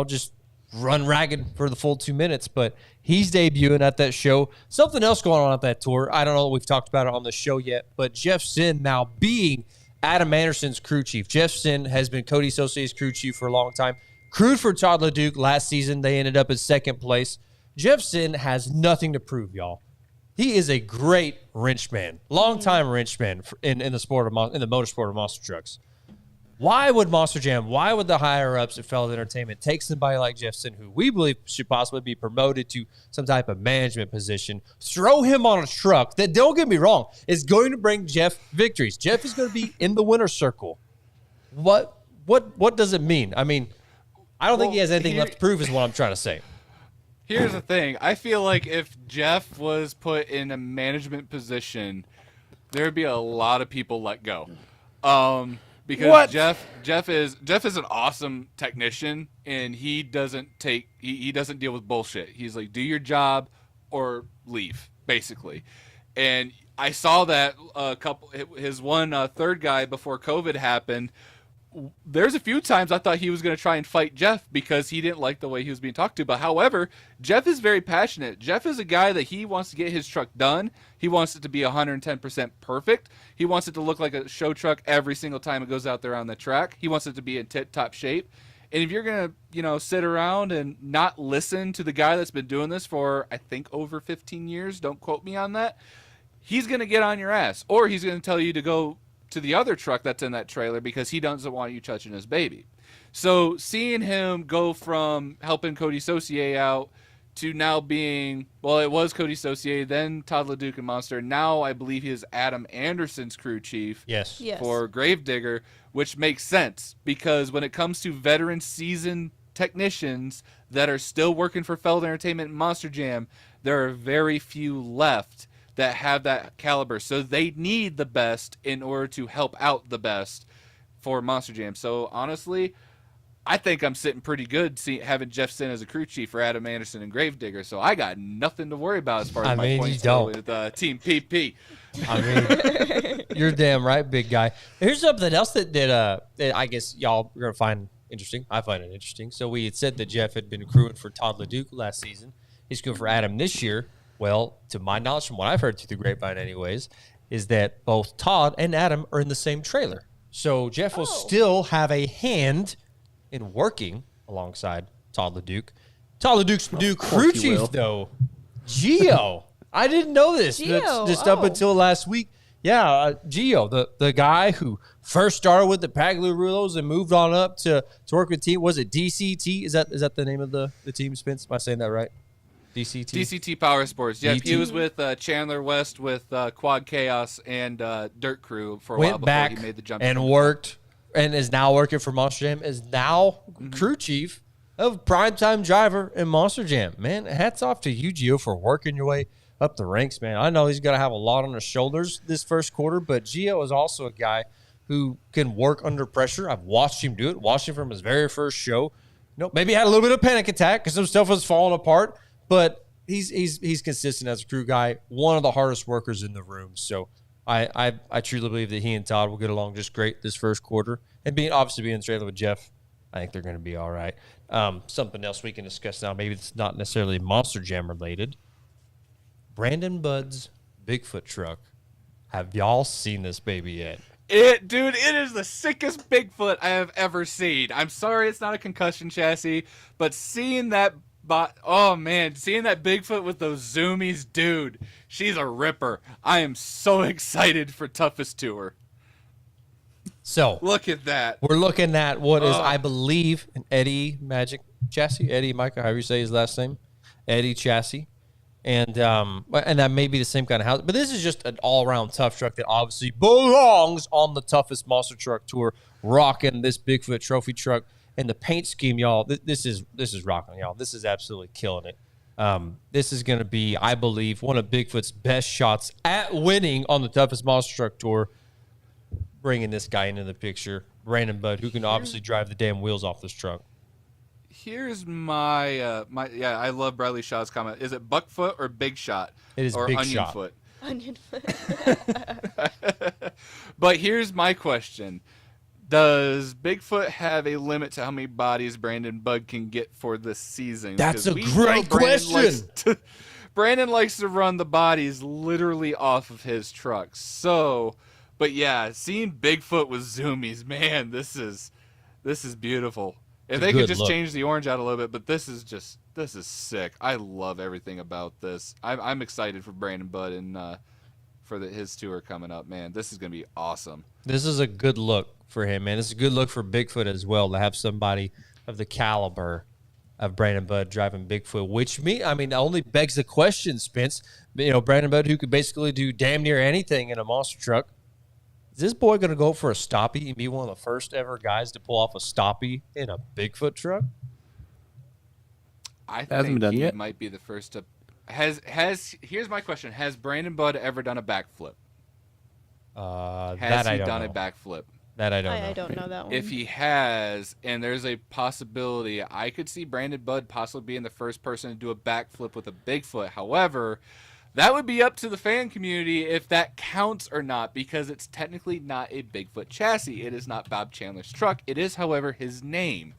just run ragged for the full 2 minutes. But he's debuting at that show. Something else going on at that tour. I don't know if we've talked about it on the show yet. But Jeff Sin now being Adam Anderson's crew chief. Jeff Sin has been Cody Associates' crew chief for a long time. Crewed for Todd LeDuc last season. They ended up in second place. Jeff Sin has nothing to prove, y'all. He is a great wrenchman, longtime wrenchman in the motorsport of monster trucks. Why would Monster Jam, why would the higher-ups at Fellow Entertainment take somebody like Jeff Sin, who we believe should possibly be promoted to some type of management position, throw him on a truck that, don't get me wrong, is going to bring Jeff victories? Jeff is going to be in the winner's circle. What does it mean? I mean, I don't think he has anything left to prove is what I'm trying to say. Here's the thing. I feel like if Jeff was put in a management position, there would be a lot of people let go. Because What? Jeff is an awesome technician, and he doesn't deal with bullshit. He's like, do your job or leave, basically. And I saw that his third guy before COVID happened. There's a few times I thought he was going to try and fight Jeff because he didn't like the way he was being talked to. But however, Jeff is very passionate. Jeff is a guy that he wants to get his truck done. He wants it to be 110% perfect. He wants it to look like a show truck every single time it goes out there on the track. He wants it to be in tip-top shape. And if you're going to, sit around and not listen to the guy that's been doing this for, I think, over 15 years, don't quote me on that, he's going to get on your ass, or he's going to tell you to go to the other truck that's in that trailer because he doesn't want you touching his baby. So seeing him go from helping Cody Saucier out to now being, well, it was Cody Saucier, then Todd LeDuc and Monster. Now I believe he is Adam Anderson's crew chief Yes. for Gravedigger, which makes sense because when it comes to veteran seasoned technicians that are still working for Feld Entertainment and Monster Jam, there are very few left that have that caliber. So they need the best in order to help out the best for Monster Jam. So honestly, I think I'm sitting pretty good having Jeff Sin as a crew chief for Adam Anderson and Gravedigger. So I got nothing to worry about as far as my points go with Team PP. I mean, you're damn right, big guy. Here's something else that I guess y'all are going to find interesting. I find it interesting. So we had said that Jeff had been crewing for Todd LeDuc last season. He's crewing for Adam this year. Well, to my knowledge, from what I've heard through the grapevine anyways, is that both Todd and Adam are in the same trailer. So Jeff will still have a hand in working alongside Todd LeDuc. Todd LeDuc's new crew chief, though, Gio. I didn't know this. Just up until last week. Yeah, Gio, the guy who first started with the Pagliarulos and moved on up to work with team. Was it DCT? Is that the name of the team, Spence? Am I saying that right? DCT? DCT Power Sports. Yeah, he was with Chandler West with Quad Chaos and Dirt Crew for a while before he made the jump. And worked and is now working for Monster Jam, is now crew chief of Primetime Driver in Monster Jam. Man, hats off to you, Gio, for working your way up the ranks, man. I know he's going to have a lot on his shoulders this first quarter, but Gio is also a guy who can work under pressure. I've watched him do it, watched him from his very first show. Maybe had a little bit of panic attack because some stuff was falling apart, but he's consistent as a crew guy, one of the hardest workers in the room. So I truly believe that he and Todd will get along just great this first quarter. And obviously being in the trailer with Jeff, I think they're going to be all right. Something else we can discuss now, maybe it's not necessarily Monster Jam related. Brandon Budd's Bigfoot truck. Have y'all seen this baby yet? Dude, it is the sickest Bigfoot I have ever seen. I'm sorry it's not a concussion chassis, but seeing that seeing that Bigfoot with those zoomies, dude, she's a ripper. I am so excited for Toughest Tour. So look at that. We're looking at what is, I believe, an Eddie Magic chassis. Eddie, Micah, however you say his last name. Eddie chassis. And that may be the same kind of house. But this is just an all-around tough truck that obviously belongs on the Toughest Monster Truck Tour, rocking this Bigfoot trophy truck. And the paint scheme, y'all, this is rocking, y'all. This is absolutely killing it. This is going to be, I believe, one of Bigfoot's best shots at winning on the Toughest Monster Truck Tour, bringing this guy into the picture, Brandon Budd, who can obviously drive the damn wheels off this truck. Here's my I love Bradley Shaw's comment. Is it Buckfoot or Big Shot? It is or Big Onion Shot. Foot? Onion foot. But here's my question. Does Bigfoot have a limit to how many bodies Brandon Budd can get for this season? That's a great question. Brandon likes to run the bodies literally off of his trucks. So, but yeah, seeing Bigfoot with zoomies, man, this is beautiful. If they could just change the orange out a little bit, but this is sick. I love everything about this. I'm excited for Brandon Budd and for his tour coming up, man. This is gonna be awesome. This is a good look for him, man. It's a good look for Bigfoot as well to have somebody of the caliber of Brandon Budd driving Bigfoot, which only begs the question, Spence. Brandon Budd, who could basically do damn near anything in a monster truck. Is this boy going to go for a stoppie and be one of the first ever guys to pull off a stoppie in a Bigfoot truck? I think he might be the first to. Here's my question: has Brandon Budd ever done a backflip? Has he done a backflip? That I don't know. I don't know that one. If he has, and there's a possibility, I could see Brandon Budd possibly being the first person to do a backflip with a Bigfoot. However, that would be up to the fan community if that counts or not, because it's technically not a Bigfoot chassis. It is not Bob Chandler's truck. It is, however, his name.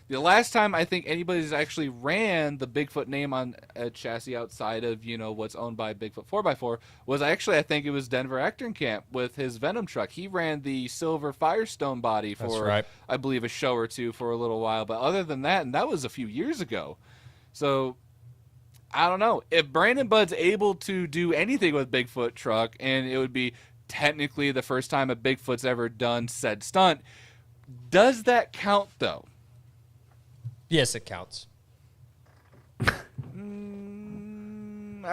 The last time I think anybody's actually ran the Bigfoot name on a chassis outside of, what's owned by Bigfoot 4x4 was actually, I think it was Denver Eckenkamp with his Venom truck. He ran the silver Firestone body for, I believe, a show or two for a little while. But other than that, and that was a few years ago. So I don't know. If Brandon Budd's able to do anything with Bigfoot truck, and it would be technically the first time a Bigfoot's ever done said stunt, does that count though? Yes, it counts. I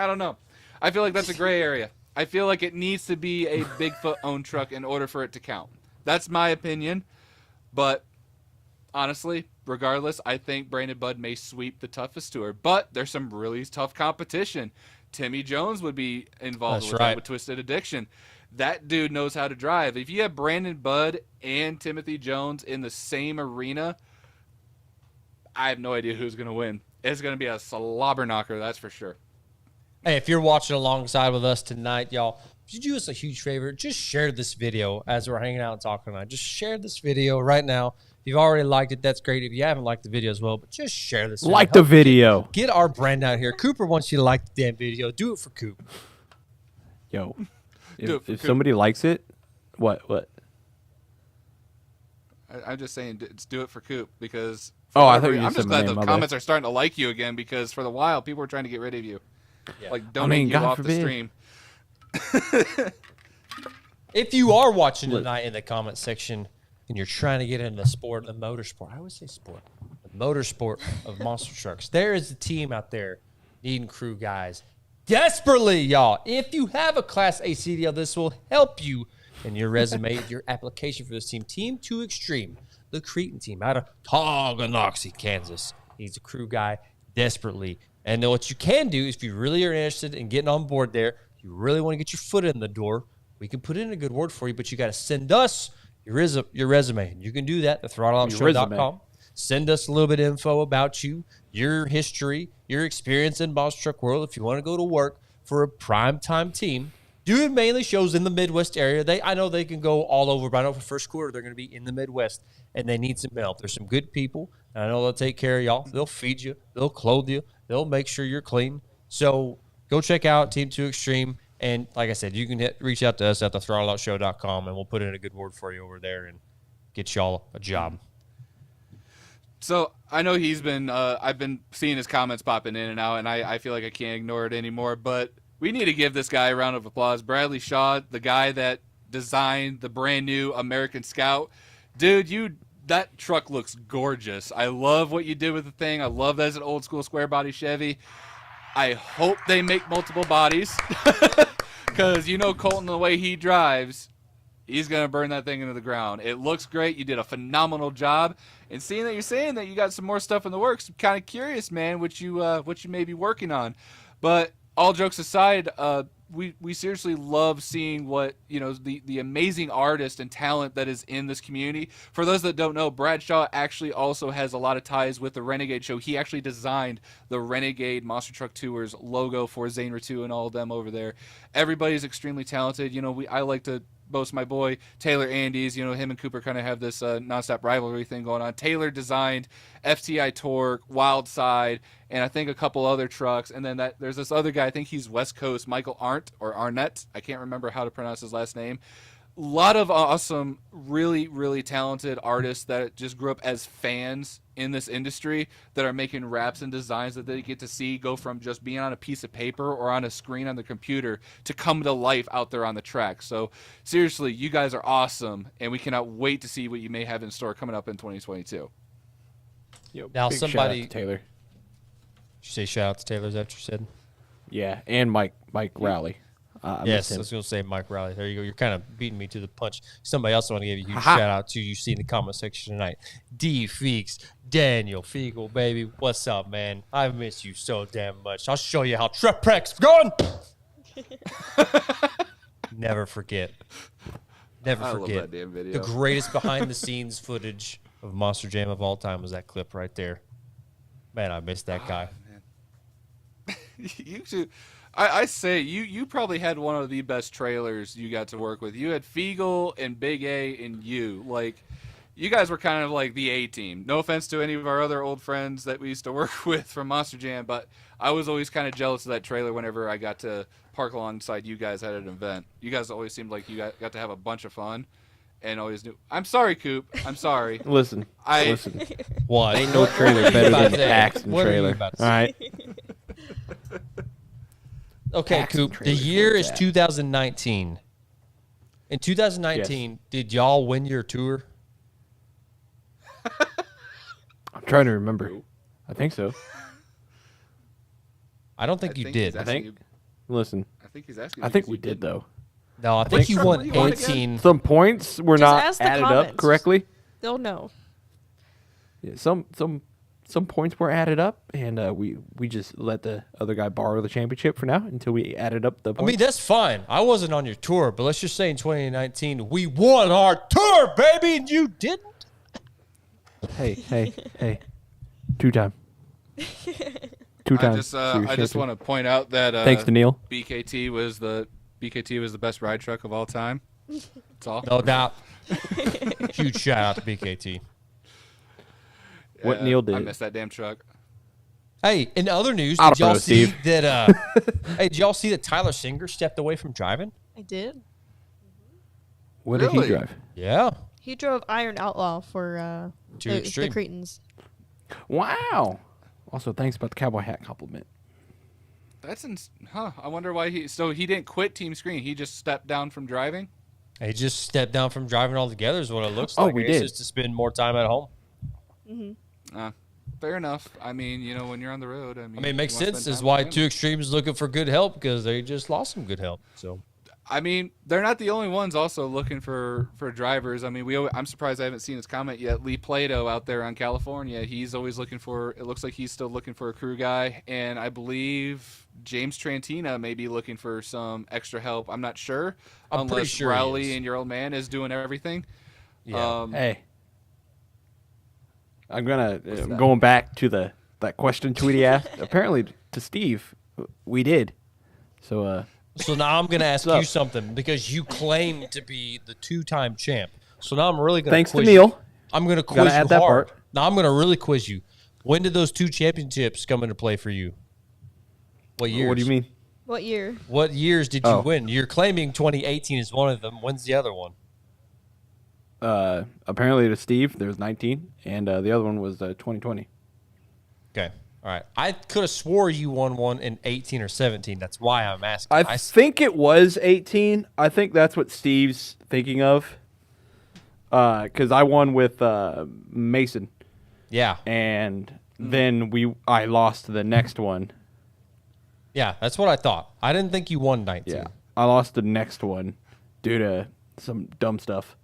don't know. I feel like that's a gray area. I feel like it needs to be a Bigfoot-owned truck in order for it to count. That's my opinion. But honestly, regardless, I think Brandon Budd may sweep the toughest tour. But there's some really tough competition. Timmy Jones would be involved with that with Twisted Addiction. That dude knows how to drive. If you have Brandon Budd and Timothy Jones in the same arena, I have no idea who's going to win. It's going to be a slobber knocker, that's for sure. Hey, if you're watching alongside with us tonight, y'all, would you do us a huge favor? Just share this video as we're hanging out and talking tonight. Just share this video right now. If you've already liked it, that's great. If you haven't liked the video as well, but just share this video. Like the video. Get our brand out here. Cooper wants you to like the damn video. Do it for Coop. Yo, if somebody likes it, what? I'm just saying, do it for Coop because. I thought you I'm said just my glad name, the comments are starting to like you again because for the while people were trying to get rid of you, like donate you God off forbid. the stream. If you are watching tonight in the comment section and you're trying to get into the sport, the motorsport, I always say sport, the motorsport of monster trucks, there is a team out there needing crew guys desperately, y'all. If you have a Class A CDL, this will help you in your resume, your application for this team. Team 2 Extreme, the Cretan team out of Tonganoxie, Kansas, needs a crew guy desperately. And what you can do, if you really are interested in getting on board there, you really want to get your foot in the door, we can put in a good word for you, but you got to send us your resume. And you can do that at throttleoutshow.com. Send us a little bit of info about you, your history, your experience in monster truck world. If you want to go to work for a primetime team, doing mainly shows in the Midwest area. I know they can go all over, but I know for first quarter they're going to be in the Midwest, and they need some help. There's some good people, and I know they'll take care of y'all. They'll feed you. They'll clothe you. They'll make sure you're clean. So go check out Team 2 Extreme. And like I said, you can reach out to us at thethrottleoutshow.com, and we'll put in a good word for you over there and get y'all a job. So I know he's been I've been seeing his comments popping in and out, and I feel like I can't ignore it anymore. But we need to give this guy a round of applause. Bradley Shaw, the guy that designed the brand new American Scout. Dude, that truck looks gorgeous. I love what you did with the thing. I love that it's an old school square body Chevy. I hope they make multiple bodies because you know Colton, the way he drives, he's going to burn that thing into the ground. It looks great. You did a phenomenal job. And seeing that you're saying that you got some more stuff in the works, I'm kind of curious, man, what you may be working on. But all jokes aside, we seriously love seeing what, the amazing artist and talent that is in this community. For those that don't know, Brad Shaw actually also has a lot of ties with the Renegade show. He actually designed the Renegade Monster Truck Tours logo for Zane Ratu and all of them over there. Everybody's extremely talented. I like to boast my boy Taylor Andes. Him and Cooper kind of have this nonstop rivalry thing going on. Taylor designed FTI Torque, Wildside, and I think a couple other trucks. And then there's this other guy, I think he's West Coast, Michael Arnett. I can't remember how to pronounce his last name. A lot of awesome, really, really talented artists that just grew up as fans in this industry that are making wraps and designs that they get to see go from just being on a piece of paper or on a screen on the computer to come to life out there on the track. So seriously, you guys are awesome, and we cannot wait to see what you may have in store coming up in 2022. Now Big shout out to Taylor. Did you say shout out to Taylor? Is that what you said? Yeah, and Mike Rowley. Yes, I was going to say Mike Rowley. There you go. You're kind of beating me to the punch. Somebody else I want to give a huge shout out to. You see in the comment section tonight. D Feeks, Daniel Fiegel, baby. What's up, man? I miss you so damn much. I'll show you how Trep Prex going. Never forget. Never I forget. love that damn video. The greatest behind the scenes footage of Monster Jam of all time was that clip right there. Man, I missed that guy. You two, I say you probably had one of the best trailers you got to work with. You had Fiegel and Big A and you. Like, you guys were kind of like the A team. No offense to any of our other old friends that we used to work with from Monster Jam, but I was always kind of jealous of that trailer whenever I got to park alongside you guys at an event. You guys always seemed like you got to have a bunch of fun. And always knew. I'm sorry, Coop. I'm sorry. Listen. What? Ain't no trailer better than the Axton What are you trailer. about to All right. Okay, Taxi Coop. The trailers year like is that. 2019. In 2019, did y'all win your tour? I'm trying to remember. I think so. I don't think you did. he's I think. asking Listen, I think he's asking. I you think if we you did though. No, I think you truck won were you on again? 18. Some points were Just not ask the added up comments. correctly. They'll know. Yeah, some points were added up, and we just let the other guy borrow the championship for now until we added up the I points. mean, that's fine. I wasn't on your tour, but let's just say in 2019, we won our tour, baby, and you didn't. Hey. Two-time. I just want to point out that Thanks to Neil. BKT was the best ride truck of all time. That's all. No doubt. Huge shout out to BKT. What Neil did. I missed that damn truck. Hey, in other news, I did don't y'all know, see Steve. that? Hey, did y'all see that Tyler Singer stepped away from driving? I did. What did he Really? drive? Yeah. He drove Iron Outlaw for Too the extreme. Cretans. Wow. Also, thanks about the cowboy hat compliment. I wonder why he didn't quit Team Screen. He just stepped down from driving. He just stepped down from driving altogether is what it looks Oh, like. we I guess did. Just to spend more time at home. Fair enough. I mean, when you're on the road, I mean, I mean, it makes you wanna sense. spend Is time why with Two family. Extremes is looking for good help because they just lost some good help. So I mean, they're not the only ones also looking for drivers. I mean, I'm surprised I haven't seen his comment yet. Lee Plato out there on California, he's always looking for. It looks like he's still looking for a crew guy, and I believe James Trantina may be looking for some extra help. I'm not sure, I'm pretty unless sure he Rowley is. and your old man is doing everything. yeah. Hey. I'm going back to that question Tweety asked. Apparently to Steve, we did. So So now I'm going to ask What's you up? something because you claim to be the two-time champ. So now I'm really going to thanks to quiz Neil. you. I'm going to quiz Gotta you add that hard. part. Now I'm going to really quiz you. When did those 2 championships come into play for you? What years? What do you mean? What year? What years did you Oh. win? You're claiming 2018 is one of them. When's the other one? Apparently to Steve, there was 19, and the other one was 2020. Okay. All right. I could have swore you won one in 18 or 17. That's why I'm asking. I think it was 18. I think that's what Steve's thinking of. Because I won with Mason, yeah. and then I lost the next one. Yeah, that's what I thought. I didn't think you won 19. Yeah, I lost the next one due to some dumb stuff,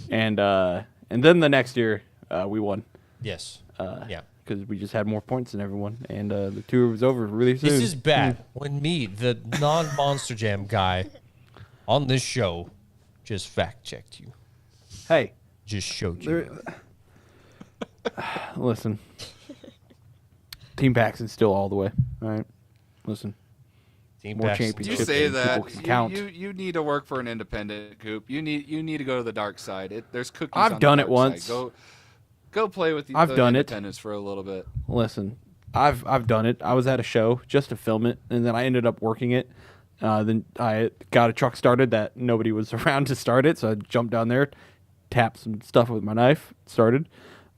and then the next year we won. Yes. Yeah. Because we just had more points than everyone, and the tour was over really soon. This is bad when me, the non-Monster Jam guy on this show, just fact-checked you. Hey, Just showed you. listen. Team Paxton's still all the way. All right, listen. Team more Paxton. You championships. say and that people can count. you need to work for an independent, Coop. You need to go to the dark side. There's cookies. I've on done the it dark once. Side. Go play with the I've done it. independents for a little bit. Listen, I've done it. I was at a show just to film it, and then I ended up working it. Then I got a truck started that nobody was around to start it, so I jumped down there, tapped some stuff with my knife, started.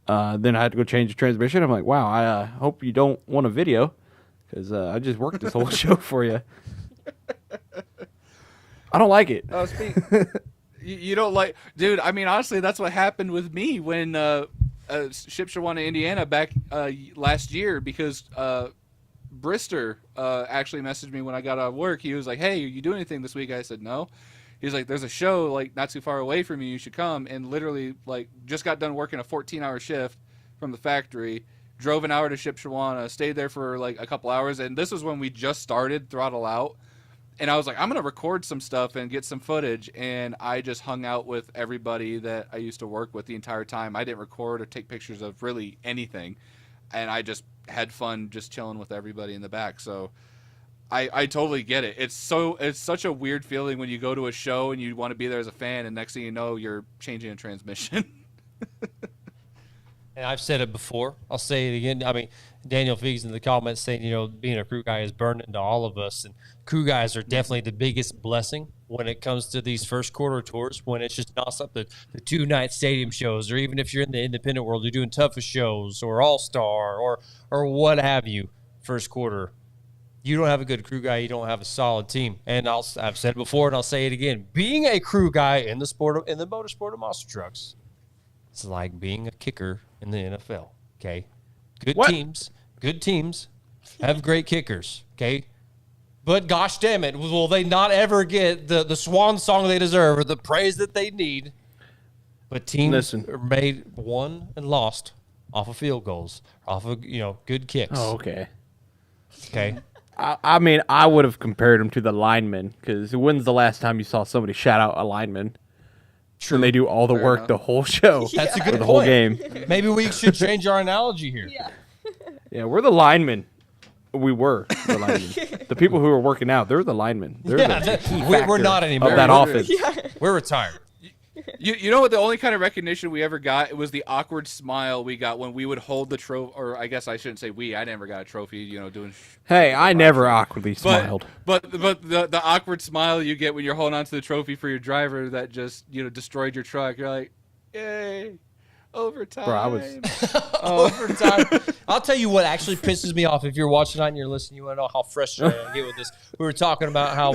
Then I had to go change the transmission. I'm like, wow, I hope you don't want a video, because I just worked this whole show for you. I don't like it. Oh, you don't like, dude. I mean, honestly, that's what happened with me when Shipshewana, Indiana, back last year, because Brister actually messaged me when I got out of work. He was like, "Hey, are you doing anything this week?" I said, "No." He's like, "There's a show like not too far away from you. You should come." And literally, like, just got done working a 14-hour shift from the factory. Drove an hour to Shipshewana, stayed there for like a couple hours, and this was when we just started Throttle Out. And I was like, I'm going to record some stuff and get some footage. And I just hung out with everybody that I used to work with the entire time. I didn't record or take pictures of really anything. And I just had fun just chilling with everybody in the back. So I totally get it. It's such a weird feeling when you go to a show and you want to be there as a fan. And next thing you know, you're changing a transmission. And I've said it before. I'll say it again. I mean, Daniel Figs in the comments saying, being a crew guy is burned into all of us. And crew guys are definitely the biggest blessing when it comes to these first quarter tours, when it's just nonstop, the 2-night stadium shows, or even if you're in the independent world, you're doing toughest shows or all-star or what have you, first quarter. you don't have a good crew guy, you don't have a solid team. And I've said it before, and I'll say it again. Being a crew guy in the motorsport of monster trucks, it's like being a kicker in the NFL. Okay, good teams have great kickers. Okay, but gosh damn it, will they not ever get the swan song they deserve or the praise that they need? But teams are won and lost off of field goals, off of good kicks. Oh, okay. Okay. I mean, I would have compared him to the linemen, because when's the last time you saw somebody shout out a lineman? True. When they do all the work enough. the whole show. That's a good the point. whole game. Maybe we should change our analogy here. Yeah, we're the linemen. We were the linemen. The people who are working out, they're the linemen. They're the key we're factor not anymore. of that offense. We're retired. You know what? The only kind of recognition we ever got, it was the awkward smile we got when we would hold the trophy. Or I guess I shouldn't say we. I never got a trophy. Doing. Hey, I never awkwardly smiled. But the awkward smile you get when you're holding on to the trophy for your driver that just destroyed your truck. You're like, yay, overtime. Bro, I was overtime. I'll tell you what actually pisses me off. If you're watching tonight and you're listening, you want to know how frustrated I get with this. We were talking about how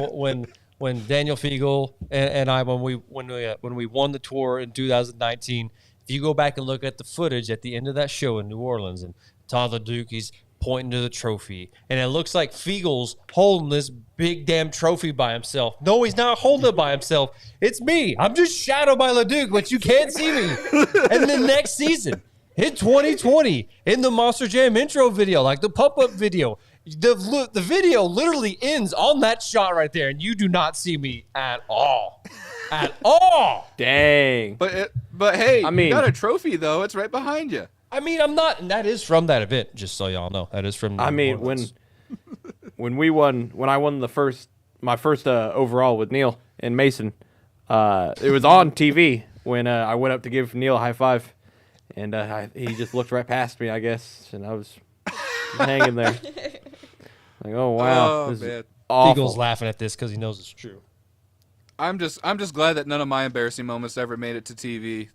when Daniel Fiegel and I when we won the tour in 2019, if you go back and look at the footage at the end of that show in New Orleans, and Tyler Dukey's pointing to the trophy, and it looks like Fiegel's holding this big damn trophy by himself. No, he's not holding it by himself. It's me. I'm just shadowed by LeDuc, but you can't see me. And then next season, in 2020, in the Monster Jam intro video, like the pop-up video, the video literally ends on that shot right there, and you do not see me at all. At all. Dang. But hey, I mean, you got a trophy though. It's right behind you. I mean, I'm not, and that is from that event. Just so y'all know, that is from. I mean, when I won my first overall with Neil and Mason, it was on TV when I went up to give Neil a high five, and he just looked right past me, I guess, and I was hanging there. Like, oh wow, Oh, this man. is awful. Eagle's laughing at this because he knows it's true. I'm just glad that none of my embarrassing moments ever made it to TV.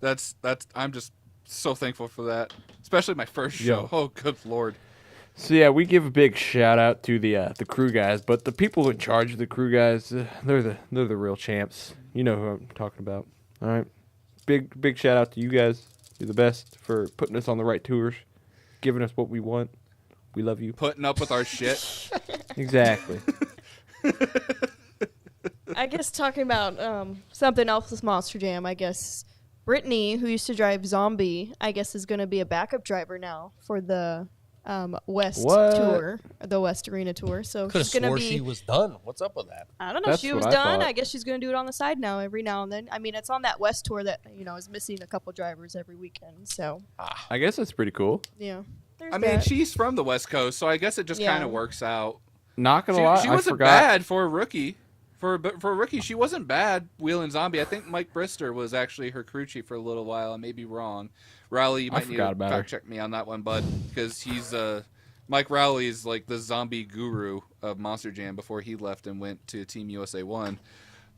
I'm just so thankful for that, especially my first show. Yo. Oh, good Lord. So yeah, we give a big shout out to the crew guys, but the people in charge of the crew guys, they're the real champs. You know who I'm talking about. All right, big shout out to you guys. You're the best for putting us on the right tours, giving us what we want. We love you. Putting up with our shit. Exactly. I guess talking about something else with Monster Jam, I guess Brittany, who used to drive Zombie, I guess is going to be a backup driver now for the West Tour, the West Arena Tour. So Could have she's going to swore be. she was done. What's up with that? I don't know. That's She what was I done. thought. I guess she's going to do it on the side now, every now and then. I mean, it's on that West Tour that is missing a couple drivers every weekend. So I guess that's pretty cool. yeah. There's I mean, that. she's from the West Coast, so I guess it just Yeah. kind of works out. Not gonna lie, She I wasn't forgot. bad for a rookie. For a rookie, she wasn't bad wheeling Zombie. I think Mike Brister was actually her crew chief for a little while. I may be wrong. Rowley, you I might need forgot to about her. fact check me on that one, bud, because he's Mike Rowley is like the zombie guru of Monster Jam before he left and went to Team USA 1.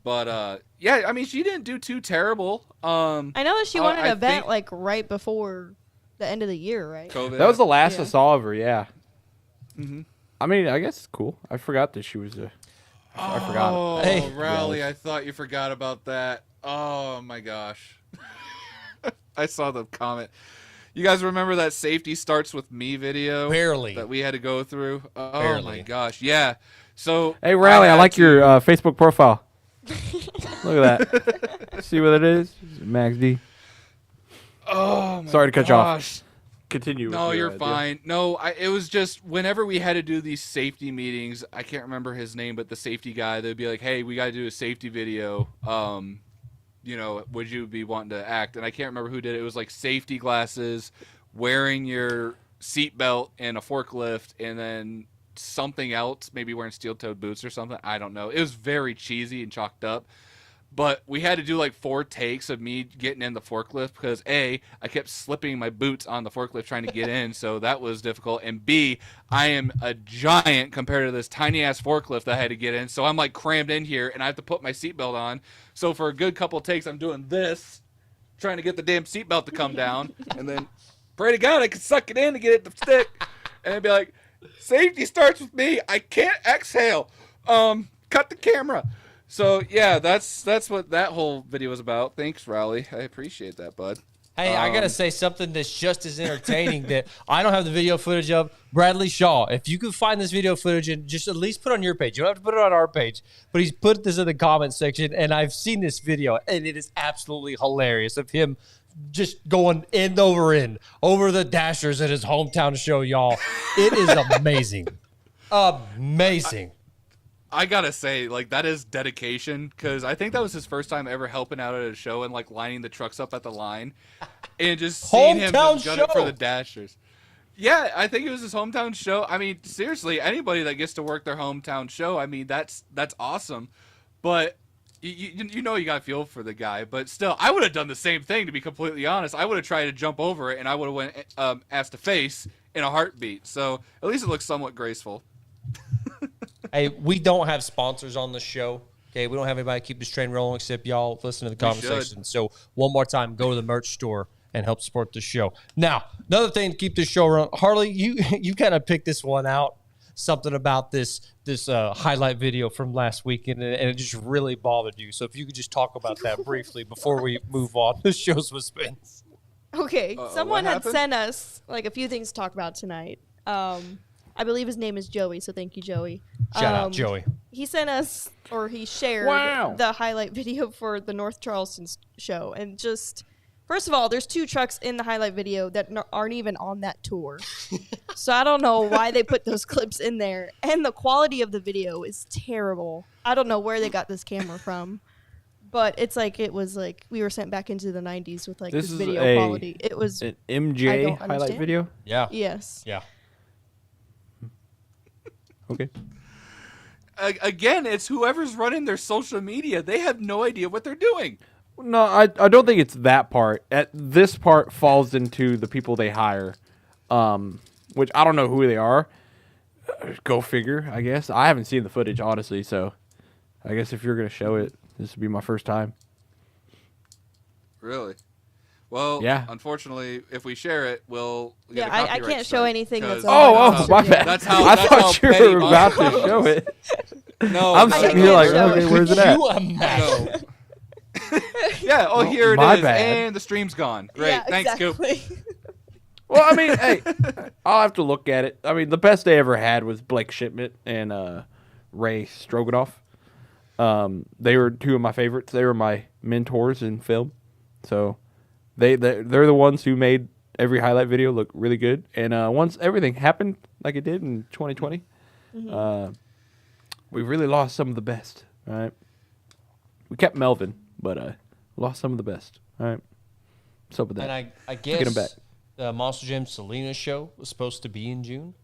But yeah, I mean, she didn't do too terrible. I know that she won an I event think- like right before the end of the year, right? COVID. That was the last I Yeah. saw of her. Yeah. Mm-hmm. I mean, I guess it's cool. I forgot that she was I forgot. Oh, Hey. Rowley, I thought you forgot about that. Oh my gosh. I saw the comment. You guys remember that safety starts with me video? Barely. That we had to go through? Oh Barely. my gosh. Yeah. So Hey, Riley, I had like to- your Facebook profile. Look at that. See what it is? Max D. Oh my Sorry to cut you off. gosh. Continue. No, with your you're idea. fine. No, it was just whenever we had to do these safety meetings, I can't remember his name, but the safety guy, they'd be like, "Hey, we got to do a safety video. Would you be wanting to act?" And I can't remember who did it. It was like safety glasses, wearing your seatbelt and a forklift, and then something else, maybe wearing steel-toed boots or something. I don't know. It was very cheesy and chalked up. But we had to do like 4 takes of me getting in the forklift because A, I kept slipping my boots on the forklift trying to get in, so that was difficult. And B, I am a giant compared to this tiny ass forklift I had to get in, so I'm like crammed in here and I have to put my seatbelt on. So for a good couple takes, I'm doing this, trying to get the damn seatbelt to come down, and then pray to God I could suck it in to get it to stick, and I'd be like, Safety starts with me. I can't exhale. Cut the camera. So yeah, that's what that whole video was about. Thanks, Rowley. I appreciate that, bud. Hey, I gotta say something that's just as entertaining that I don't have the video footage of. Bradley Shaw, if you could find this video footage and just at least put it on your page, you don't have to put it on our page, but he's put this in the comment section, and I've seen this video, and it is absolutely hilarious of him just going end over the dashers at his hometown show, y'all. It is amazing. Amazing. I gotta say, like, that is dedication, because I think that was his first time ever helping out at a show and, like, lining the trucks up at the line and just seeing him just gun it for the dashers. Yeah, I think it was his hometown show. I mean, seriously, anybody that gets to work their hometown show, I mean, that's awesome. But you know you got to feel for the guy. But still, I would have done the same thing, to be completely honest. I would have tried to jump over it, and I would have went ass to face in a heartbeat. So at least it looks somewhat graceful. Hey, we don't have sponsors on the show. Okay, we don't have anybody to keep this train rolling except y'all listen to the conversation. So one more time, go to the merch store and help support the show. Now, another thing to keep this show running. Harley, you kind of picked this one out. Something about this highlight video from last week, and it just really bothered you. So if you could just talk about that briefly before we move on. This show's with Spence. Okay, someone had sent us like a few things to talk about tonight. I believe his name is Joey, so thank you, Joey. Shout out, Joey. He sent us, or he shared the highlight video for the North Charleston show. And just, first of all, there's 2 trucks in the highlight video that aren't even on that tour. So I don't know why they put those clips in there. And the quality of the video is terrible. I don't know where they got this camera from. But it's like, it was like, we were sent back into the 90s with like this video quality. It was an MJ highlight video? Yeah. Yes. Yeah. Okay. Again, it's whoever's running their social media. They have no idea what they're doing. No, I don't think it's that part. This part falls into the people they hire, which I don't know who they are. Go figure, I guess. I haven't seen the footage, honestly, so I guess if you're going to show it, this would be my first time. Really? Well, yeah. Unfortunately, if we share it, we'll get yeah, a copyright I can't strike show anything that's Oh, my bad. That's how I thought you were about to show it. No, I'm sitting here like, okay, where's it at? You imagine? No. Yeah, here it my is, bad. And the stream's gone. Great, yeah, thanks, exactly. Coop. Well, I mean, hey, I'll have to look at it. I mean, the best they ever had was Blake Shipment and Ray Stroganoff. They were 2 of my favorites. They were my mentors in film. So they're the ones who made every highlight video look really good. And once everything happened like it did in 2020, we really lost some of the best. All right, we kept Melvin, but lost some of the best. All right, what's up with that? And I get him back. guess the Monster Jam Selena show was supposed to be in June.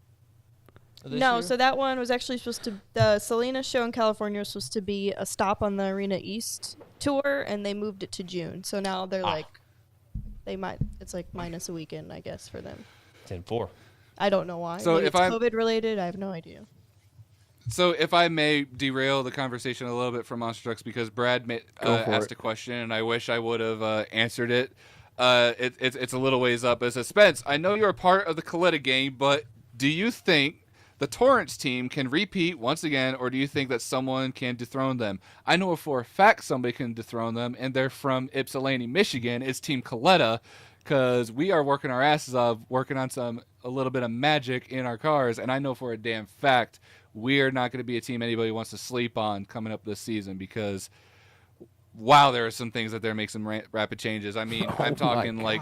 No, year? so that one was actually supposed to. The Selena show in California was supposed to be a stop on the Arena East tour, and they moved it to June. So now they're like, they might. It's like minus a weekend, I guess, for them. 10-4. I don't know why. So Maybe if it's I'm- COVID related, I have no idea. So if I may derail the conversation a little bit from Monster Trucks, because Brad asked a question, and I wish I would have answered it. It's a little ways up. It says, Spence, I know you're a part of the Coletta gang, but do you think the Torrance team can repeat once again, or do you think that someone can dethrone them? I know for a fact somebody can dethrone them, and they're from Ypsilanti, Michigan. It's Team Coletta, because we are working our asses off, working on a little bit of magic in our cars, and I know for a damn fact we are not going to be a team anybody wants to sleep on coming up this season, because wow, there are some things that they're making some rapid changes. I mean, I'm talking like